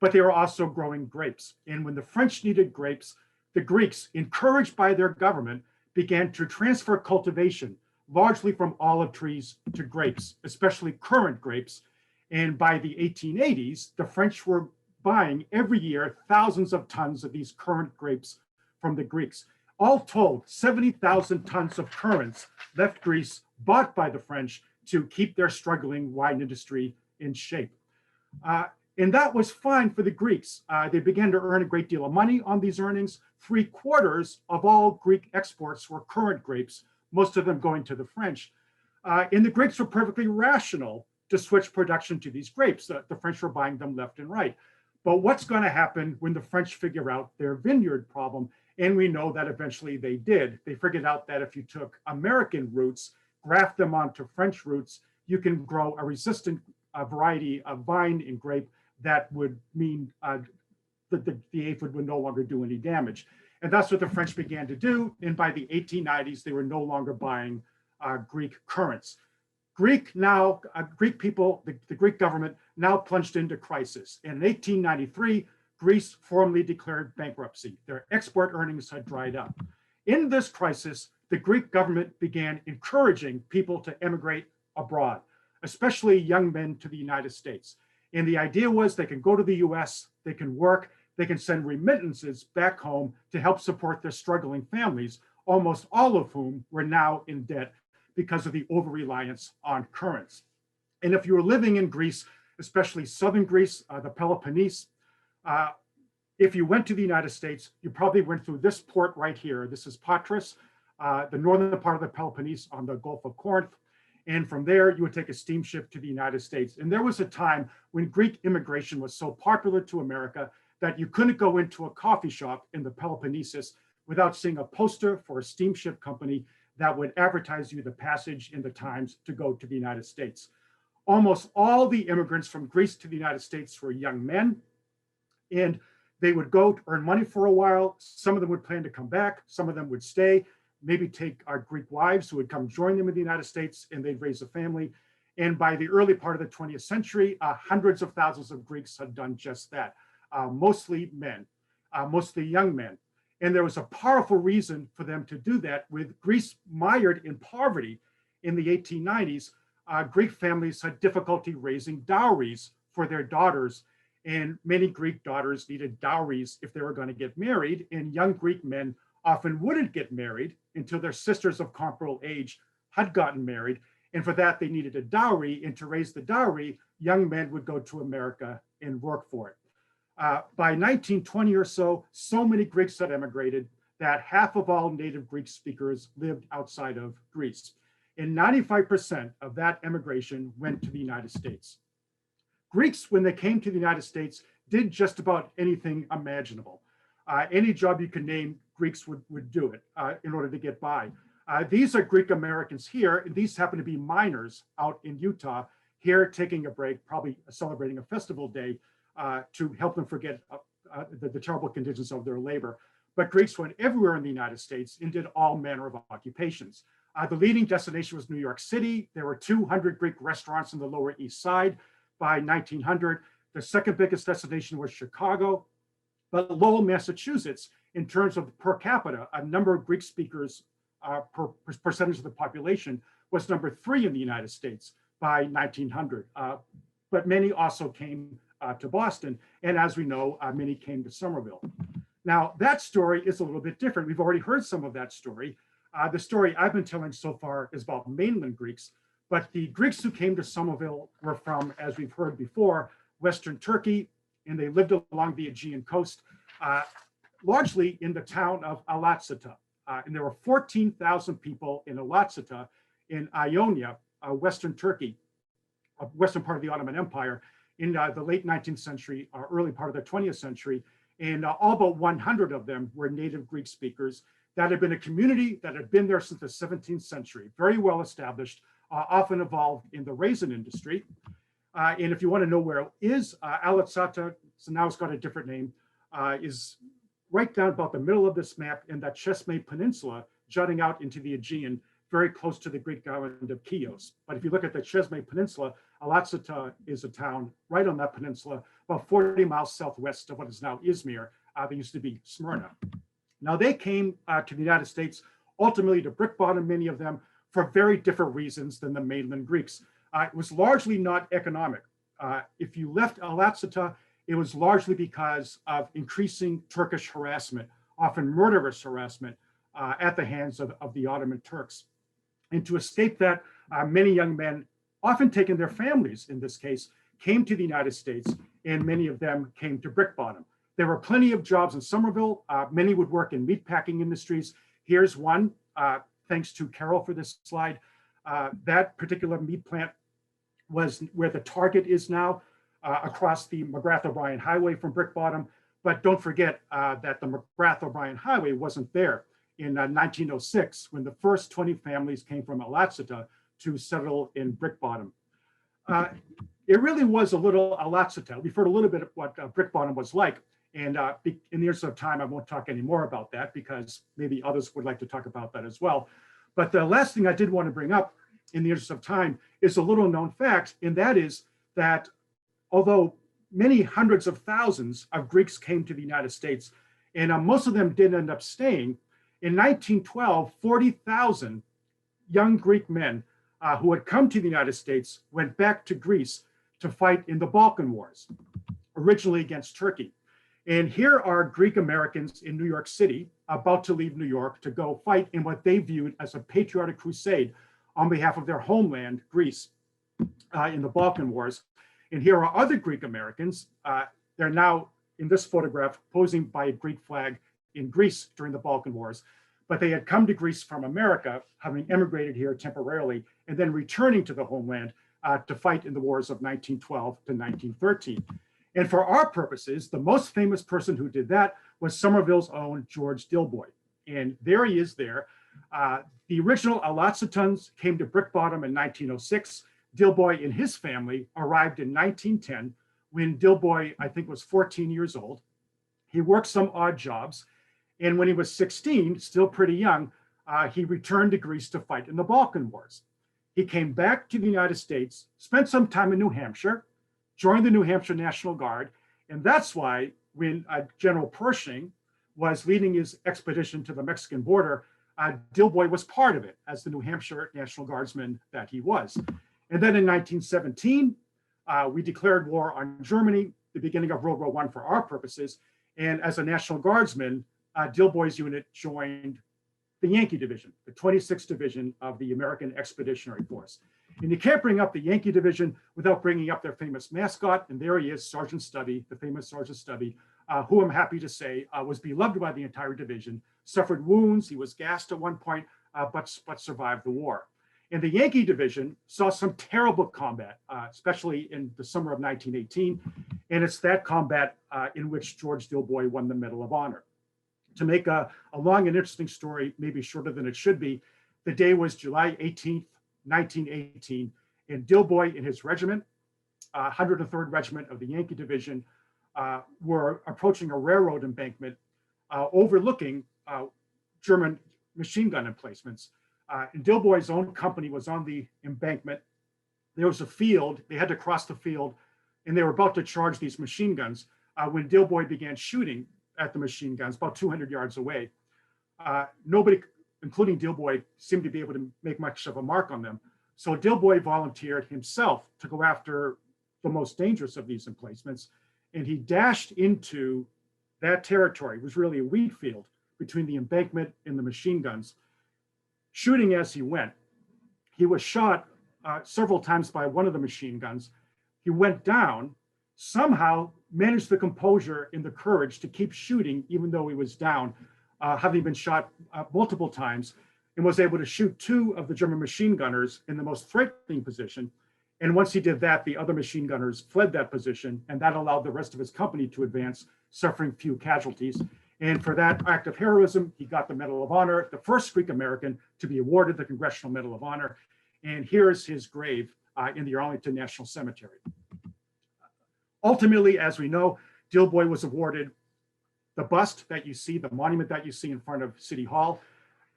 but they were also growing grapes. And when the French needed grapes, the Greeks, encouraged by their government, began to transfer cultivation, largely from olive trees to grapes, especially currant grapes. And by the 1880s, the French were buying every year thousands of tons of these currant grapes from the Greeks. All told, 70,000 tons of currants left Greece, bought by the French to keep their struggling wine industry in shape. And that was fine for the Greeks. They began to earn a great deal of money on these earnings. 3/4 of all Greek exports were currant grapes, most of them going to the French. And the Greeks were perfectly rational to switch production to these grapes. The French were buying them left and right. But what's going to happen when the French figure out their vineyard problem? And we know that eventually they did. They figured out that if you took American roots, graft them onto French roots, you can grow a resistant variety of vine and grape that would mean that the aphid would no longer do any damage. And that's what the French began to do. And by the 1890s, they were no longer buying Greek currants. Greek people, the Greek government now plunged into crisis. And in 1893, Greece formally declared bankruptcy. Their export earnings had dried up. In this crisis, the Greek government began encouraging people to emigrate abroad, especially young men to the United States. And the idea was they can go to the US, they can work, they can send remittances back home to help support their struggling families, almost all of whom were now in debt because of the over-reliance on currants. And if you were living in Greece, especially southern Greece, the Peloponnese, if you went to the United States, you probably went through this port right here. This is Patras, the northern part of the Peloponnese on the Gulf of Corinth. And from there, you would take a steamship to the United States. And there was a time when Greek immigration was so popular to America that you couldn't go into a coffee shop in the Peloponnesus without seeing a poster for a steamship company that would advertise you the passage in the Times to go to the United States. Almost all the immigrants from Greece to the United States were young men. And They would go to earn money for a while. Some of them would plan to come back. Some of them would stay, maybe take our Greek wives who would come join them in the United States, and they'd raise a family. And by the early part of the 20th century, hundreds of thousands of Greeks had done just that, mostly men, mostly young men. And there was a powerful reason for them to do that. With Greece mired in poverty in the 1890s, Greek families had difficulty raising dowries for their daughters. And many Greek daughters needed dowries if they were going to get married. And young Greek men often wouldn't get married until their sisters of comparable age had gotten married. And for that, they needed a dowry. And to raise the dowry, young men would go to America and work for it. By 1920 or so, so many Greeks had emigrated that half of all native Greek speakers lived outside of Greece. And 95% of that emigration went to the United States. Greeks, when they came to the United States, did just about anything imaginable. Any job you could name, Greeks would do it in order to get by. These are Greek Americans here, and these happen to be miners out in Utah, here taking a break, probably celebrating a festival day to help them forget the terrible conditions of their labor. But Greeks went everywhere in the United States and did all manner of occupations. The leading destination was New York City. There were 200 Greek restaurants in the Lower East Side by 1900. The second biggest destination was Chicago. But Lowell, Massachusetts, in terms of per capita, a number of Greek speakers per percentage of the population, was number 3 in the United States by 1900. But many also came to Boston. And as we know, many came to Somerville. Now, that story is a little bit different. We've already heard some of that story. The story I've been telling so far is about mainland Greeks, but the Greeks who came to Somerville were from, as we've heard before, Western Turkey, and they lived along the Aegean coast, largely in the town of Alatsita. And there were 14,000 people in Alatsita in Ionia, Western Turkey, western part of the Ottoman Empire, in the late 19th century, early part of the 20th century. And all but 100 of them were native Greek speakers. That had been a community that had been there since the 17th century, very well established, often involved in the raisin industry. And if you want to know where it is, Alatsata, so now it's got a different name, is right down about the middle of this map in that Chesme Peninsula, jutting out into the Aegean, very close to the Greek island of Chios. But if you look at the Chesme Peninsula, Alatsita is a town right on that peninsula, about 40 miles southwest of what is now Izmir. There used to be Smyrna. Now they came to the United States, ultimately to brick bottom, many of them, for very different reasons than the mainland Greeks. It was largely not economic. If you left Alatsita, it was largely because of increasing Turkish harassment, often murderous harassment at the hands of the Ottoman Turks. And to escape that, many young men, often taking their families in this case, came to the United States, and many of them came to brick bottom. There were plenty of jobs in Somerville. Many would work in meatpacking industries. Here's one, thanks to Carol for this slide. That particular meat plant was where the Target is now, across the McGrath-O'Brien Highway from Brick Bottom. But don't forget that the McGrath-O'Brien Highway wasn't there in 1906 when the first 20 families came from Alatsita to settle in Brick Bottom. It really was a little Alatsita. We've heard a little bit of what Brick Bottom was like. And in the interest of time, I won't talk any more about that because maybe others would like to talk about that as well. But the last thing I did want to bring up in the interest of time is a little known fact, and that is that although many hundreds of thousands of Greeks came to the United States, and most of them did end up staying, in 1912, 40,000 young Greek men who had come to the United States went back to Greece to fight in the Balkan Wars, originally against Turkey. And here are Greek Americans in New York City about to leave New York to go fight in what they viewed as a patriotic crusade on behalf of their homeland, Greece, in the Balkan Wars. And here are other Greek Americans. They're now in this photograph posing by a Greek flag in Greece during the Balkan Wars. But they had come to Greece from America, having emigrated here temporarily, and then returning to the homeland to fight in the wars of 1912 to 1913. And for our purposes, the most famous person who did that was Somerville's own George Dilboy. And there he is there. The original Alatsitans came to Brick Bottom in 1906. Dilboy and his family arrived in 1910 when Dilboy, I think, was 14 years old. He worked some odd jobs. And when he was 16, still pretty young, he returned to Greece to fight in the Balkan Wars. He came back to the United States, spent some time in New Hampshire, joined the New Hampshire National Guard. And that's why when General Pershing was leading his expedition to the Mexican border, Dilboy was part of it as the New Hampshire National Guardsman that he was. And then in 1917, we declared war on Germany, the beginning of World War I for our purposes. And as a National Guardsman, Dilboy's unit joined the Yankee Division, the 26th Division of the American Expeditionary Force. And you can't bring up the Yankee Division without bringing up their famous mascot. And there he is, Sergeant Stubby, the famous Sergeant Stubby, who I'm happy to say was beloved by the entire division, suffered wounds. He was gassed at one point, but survived the war. And the Yankee Division saw some terrible combat, especially in the summer of 1918. And it's that combat in which George Dilboy won the Medal of Honor. To make a long and interesting story, maybe shorter than it should be, the day was July 18th, 1918, and Dilboy and his regiment, 103rd Regiment of the Yankee Division, were approaching a railroad embankment overlooking German machine gun emplacements. And Dilboy's own company was on the embankment. There was a field, they had to cross the field, and they were about to charge these machine guns when Dilboy began shooting at the machine guns about 200 yards away. Nobody, including Dilboy, seemed to be able to make much of a mark on them. So Dilboy volunteered himself to go after the most dangerous of these emplacements, and he dashed into that territory. It was really a wheat field between the embankment and the machine guns, shooting as he went. He was shot several times by one of the machine guns. He went down, somehow managed the composure and the courage to keep shooting even though he was down, having been shot multiple times, and was able to shoot two of the German machine gunners in the most threatening position. And once he did that, the other machine gunners fled that position, and that allowed the rest of his company to advance, suffering few casualties. And for that act of heroism, he got the Medal of Honor, the first Greek American to be awarded the Congressional Medal of Honor. And here's his grave in the Arlington National Cemetery. Ultimately, as we know, Dilboy was awarded the bust that you see, the monument that you see in front of City Hall.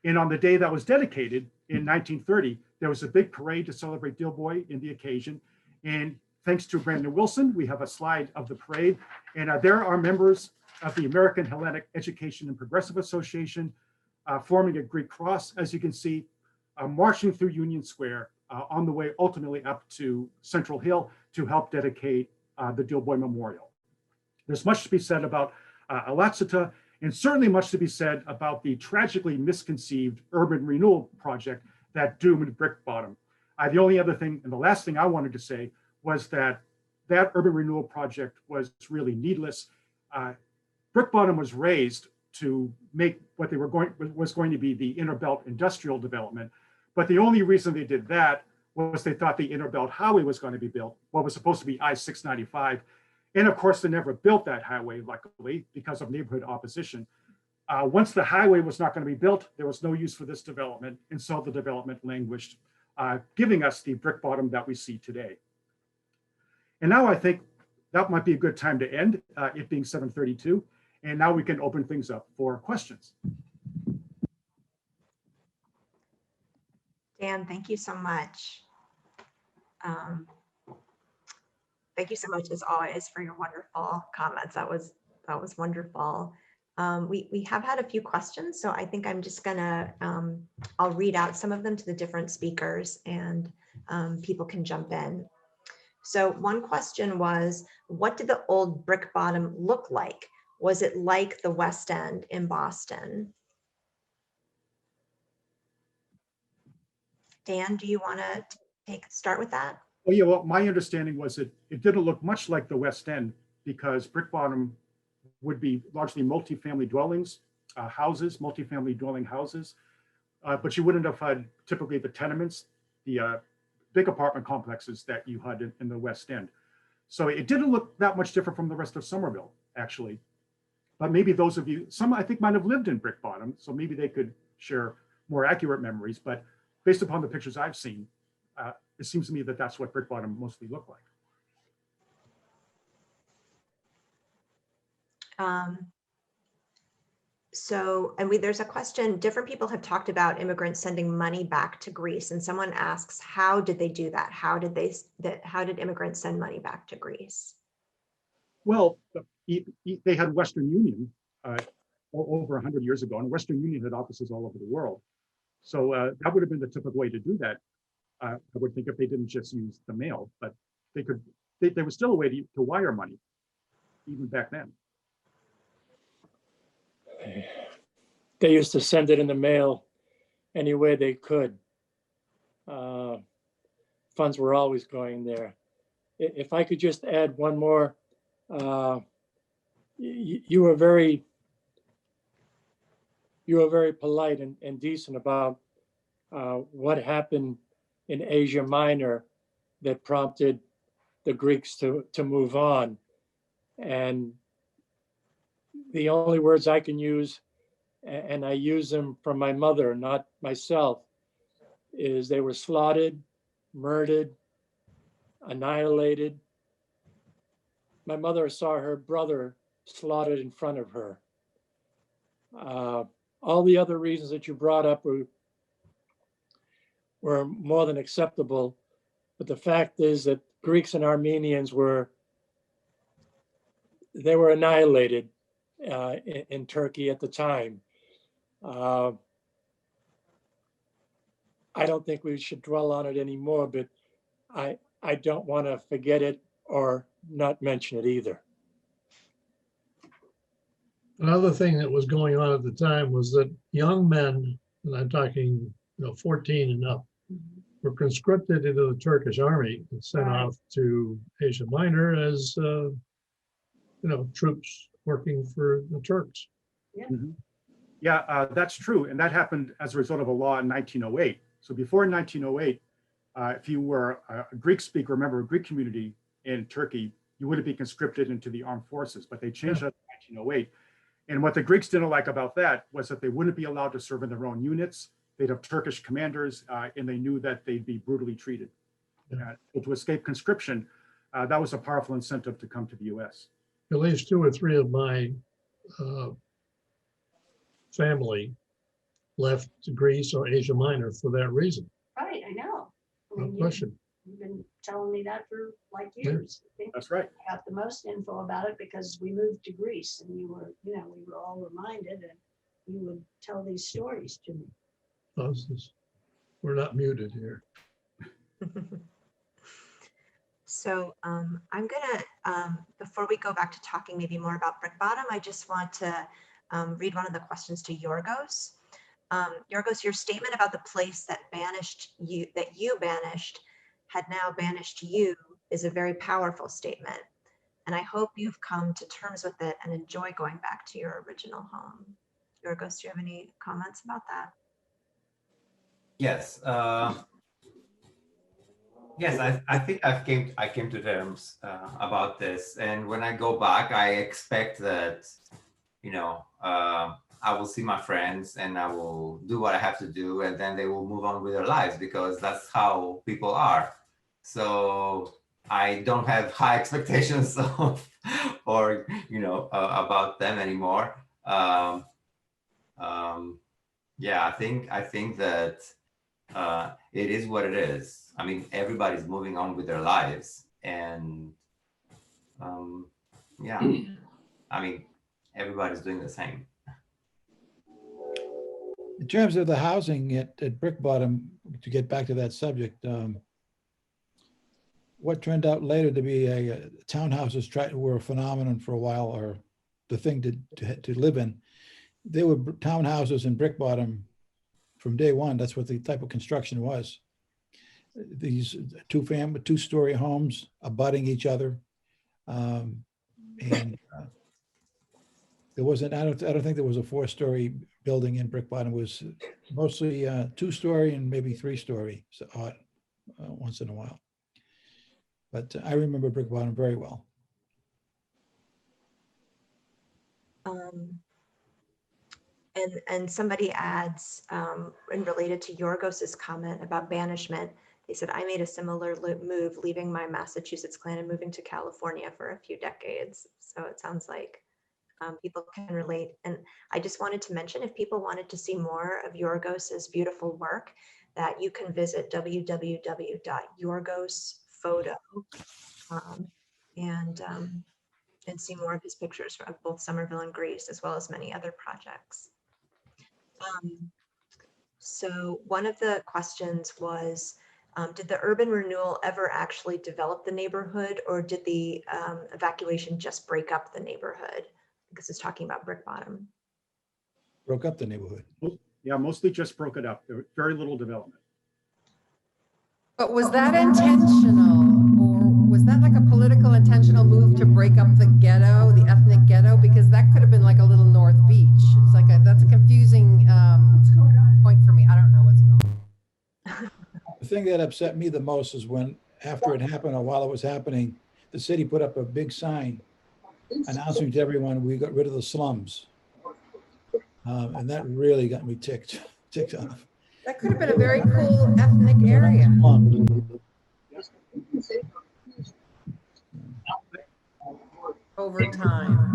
And on the day that was dedicated in 1930, there was a big parade to celebrate Dilboy in the occasion. And thanks to Brandon Wilson, we have a slide of the parade. And there are members of the American Hellenic Education and Progressive Association forming a Greek cross, as you can see, marching through Union Square on the way ultimately up to Central Hill to help dedicate the Dilboy Memorial. There's much to be said about Alatsita, and certainly much to be said about the tragically misconceived urban renewal project that doomed Brick Bottom. The only other thing, and the last thing I wanted to say, was that that urban renewal project was really needless. Brick Bottom was raised to make what they were was going to be the Inner Belt industrial development, but the only reason they did that was they thought the Inner Belt Highway was going to be built, what was supposed to be I-695. And of course, they never built that highway, luckily, because of neighborhood opposition. Once the highway was not going to be built, there was no use for this development, and so the development languished, giving us the Brick Bottom that we see today. And now I think that might be a good time to end, it being 7:32, and now we can open things up for questions. Dan, thank you so much. Thank you so much, as always, for your wonderful comments. That was wonderful. We have had a few questions, so I think I'm just gonna, I'll read out some of them to the different speakers, and people can jump in. So one question was, what did the old Brick Bottom look like? Was it like the West End in Boston? Dan, do you want to start with that? Oh yeah, well, my understanding was that it didn't look much like the West End because Brick Bottom would be largely multifamily dwellings, houses, multifamily dwelling houses, but you wouldn't have had typically the tenements, the big apartment complexes that you had in the West End. So it didn't look that much different from the rest of Somerville, actually. But maybe those of you, some I think might have lived in Brick Bottom, so maybe they could share more accurate memories. But based upon the pictures I've seen, it seems to me that that's what Brick Bottom mostly looked like. So, there's a question, different people have talked about immigrants sending money back to Greece, and someone asks, how did they do that? How did immigrants send money back to Greece? Well, they had Western Union over 100 years ago, and Western Union had offices all over the world. So that would have been the typical way to do that. I would think if they didn't just use the mail, but they could, there was still a way to wire money, even back then. They used to send it in the mail any way they could. Funds were always going there. If I could just add one more, you were very polite and decent about what happened in Asia Minor that prompted the Greeks to move on. And the only words I can use, and I use them from my mother, not myself, is they were slaughtered, murdered, annihilated. My mother saw her brother slaughtered in front of her. All the other reasons that you brought up were more than acceptable, but the fact is that Greeks and Armenians were annihilated in Turkey at the time. I don't think we should dwell on it anymore, but I don't want to forget it or not mention it either. Another thing that was going on at the time was that young men, and I'm talking, 14 and up, were conscripted into the Turkish army and sent off to Asia Minor as, troops working for the Turks. Yeah, that's true. And that happened as a result of a law in 1908. So before 1908, if you were a Greek speaker, member of a Greek community in Turkey, you wouldn't be conscripted into the armed forces, but they changed that in 1908. And what the Greeks didn't like about that was that they wouldn't be allowed to serve in their own units. They'd have Turkish commanders, and they knew that they'd be brutally treated. To escape conscription, that was a powerful incentive to come to the U.S. At least 2 or 3 of my family left Greece or Asia Minor for that reason. Right, I know. No question. You've been telling me that for like years. I think That's right. I got the most info about it because we moved to Greece and we were all reminded, and you would tell these stories to me. We're not muted here. So I'm gonna, before we go back to talking maybe more about Brick Bottom, I just want to read one of the questions to Yorgos. Yorgos, your statement about the place that you banished had now banished you is a very powerful statement. And I hope you've come to terms with it and enjoy going back to your original home. Yorgos, do you have any comments about that? Yes. Yes, I think I came to terms about this, and when I go back, I expect that, I will see my friends and I will do what I have to do, and then they will move on with their lives because that's how people are. So I don't have high expectations of, or about them anymore. Yeah, I think that it is what it is. I mean, everybody's moving on with their lives, and yeah, I mean, everybody's doing the same. In terms of the housing at Brick Bottom, to get back to that subject, what turned out later to be townhouses were a phenomenon for a while, or the thing to live in. There were townhouses in Brick Bottom from day one. That's what the type of construction was. These two-story homes abutting each other, and there wasn't. I don't think there was a 4-story building in Brick Bottom. It was mostly 2-story and maybe 3-story, so once in a while. But I remember Brick Bottom very well. And somebody adds, and related to Yorgos's comment about banishment, they said, I made a similar move, leaving my Massachusetts clan and moving to California for a few decades. So it sounds like people can relate. And I just wanted to mention, if people wanted to see more of Yorgos's beautiful work, that you can visit www.yorgosphoto and see more of his pictures of both Somerville and Greece, as well as many other projects. So one of the questions was, did the urban renewal ever actually develop the neighborhood, or did the evacuation just break up the neighborhood? This is talking about Brick Bottom. Broke up the neighborhood. Yeah, mostly just broke it up. There was very little development. But was that intentional, or was that like a political intentional move to break up the ghetto, the ethnic ghetto? Because that could have been like a little North Beach. It's like that's a confusing point for me. I don't know what's going on. The thing that upset me the most is when, after it happened or while it was happening, the city put up a big sign announcing to everyone, we got rid of the slums. And that really got me ticked off. That could have been a very cool ethnic area. Over time.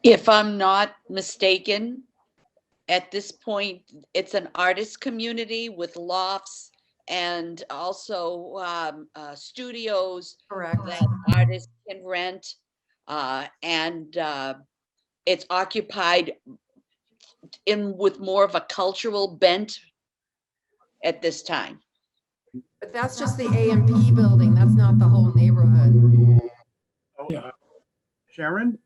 If I'm not mistaken, at this point, it's an artist community with lofts and also studios Correct. that artists can rent. And it's occupied with more of a cultural bent at this time. But that's just the A&P building. That's not the whole neighborhood. Oh, Sharon,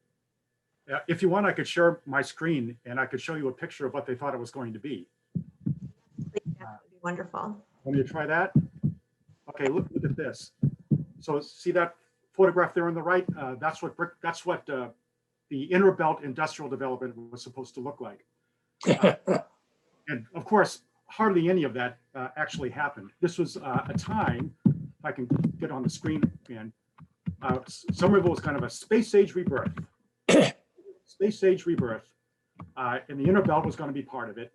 if you want, I could share my screen and I could show you a picture of what they thought it was going to be. That would be wonderful. Want me to try that? Okay, look at this. So see that photograph there on the right? That's what the inner belt industrial development was supposed to look like. And of course, hardly any of that actually happened. This was a time, if I can get on the screen again, Somerville was kind of a space age rebirth. Space age rebirth. And the inner belt was going to be part of it.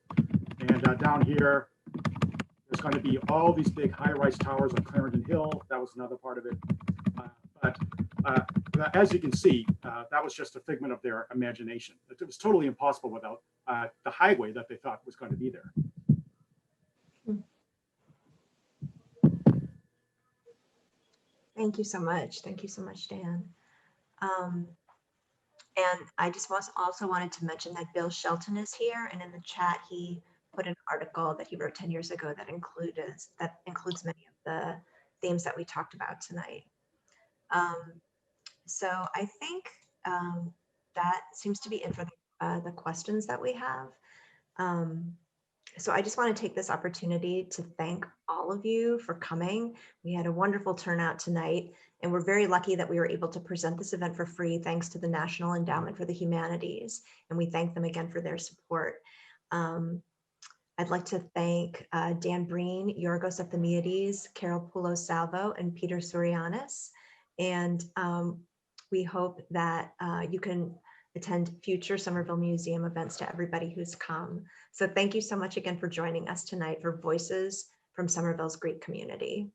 And down here, there's going to be all these big high-rise towers on Clarendon Hill. That was another part of it. But as you can see, that was just a figment of their imagination. It was totally impossible without the highway that they thought was going to be there. Thank you so much. Thank you so much, Dan. And I just also wanted to mention that Bill Shelton is here, and in the chat he put an article that he wrote 10 years ago that includes many of the themes that we talked about tonight. So I think that seems to be it for the questions that we have. So I just want to take this opportunity to thank all of you for coming. We had a wonderful turnout tonight, and we're very lucky that we were able to present this event for free thanks to the National Endowment for the Humanities, and we thank them again for their support. I'd like to thank Dan Breen, Yorgos Efthymiadis, Carol Poulos Salvo, and Peter Tsourianis. And we hope that you can attend future Somerville Museum events to everybody who's come. So thank you so much again for joining us tonight for Voices from Somerville's Greek community.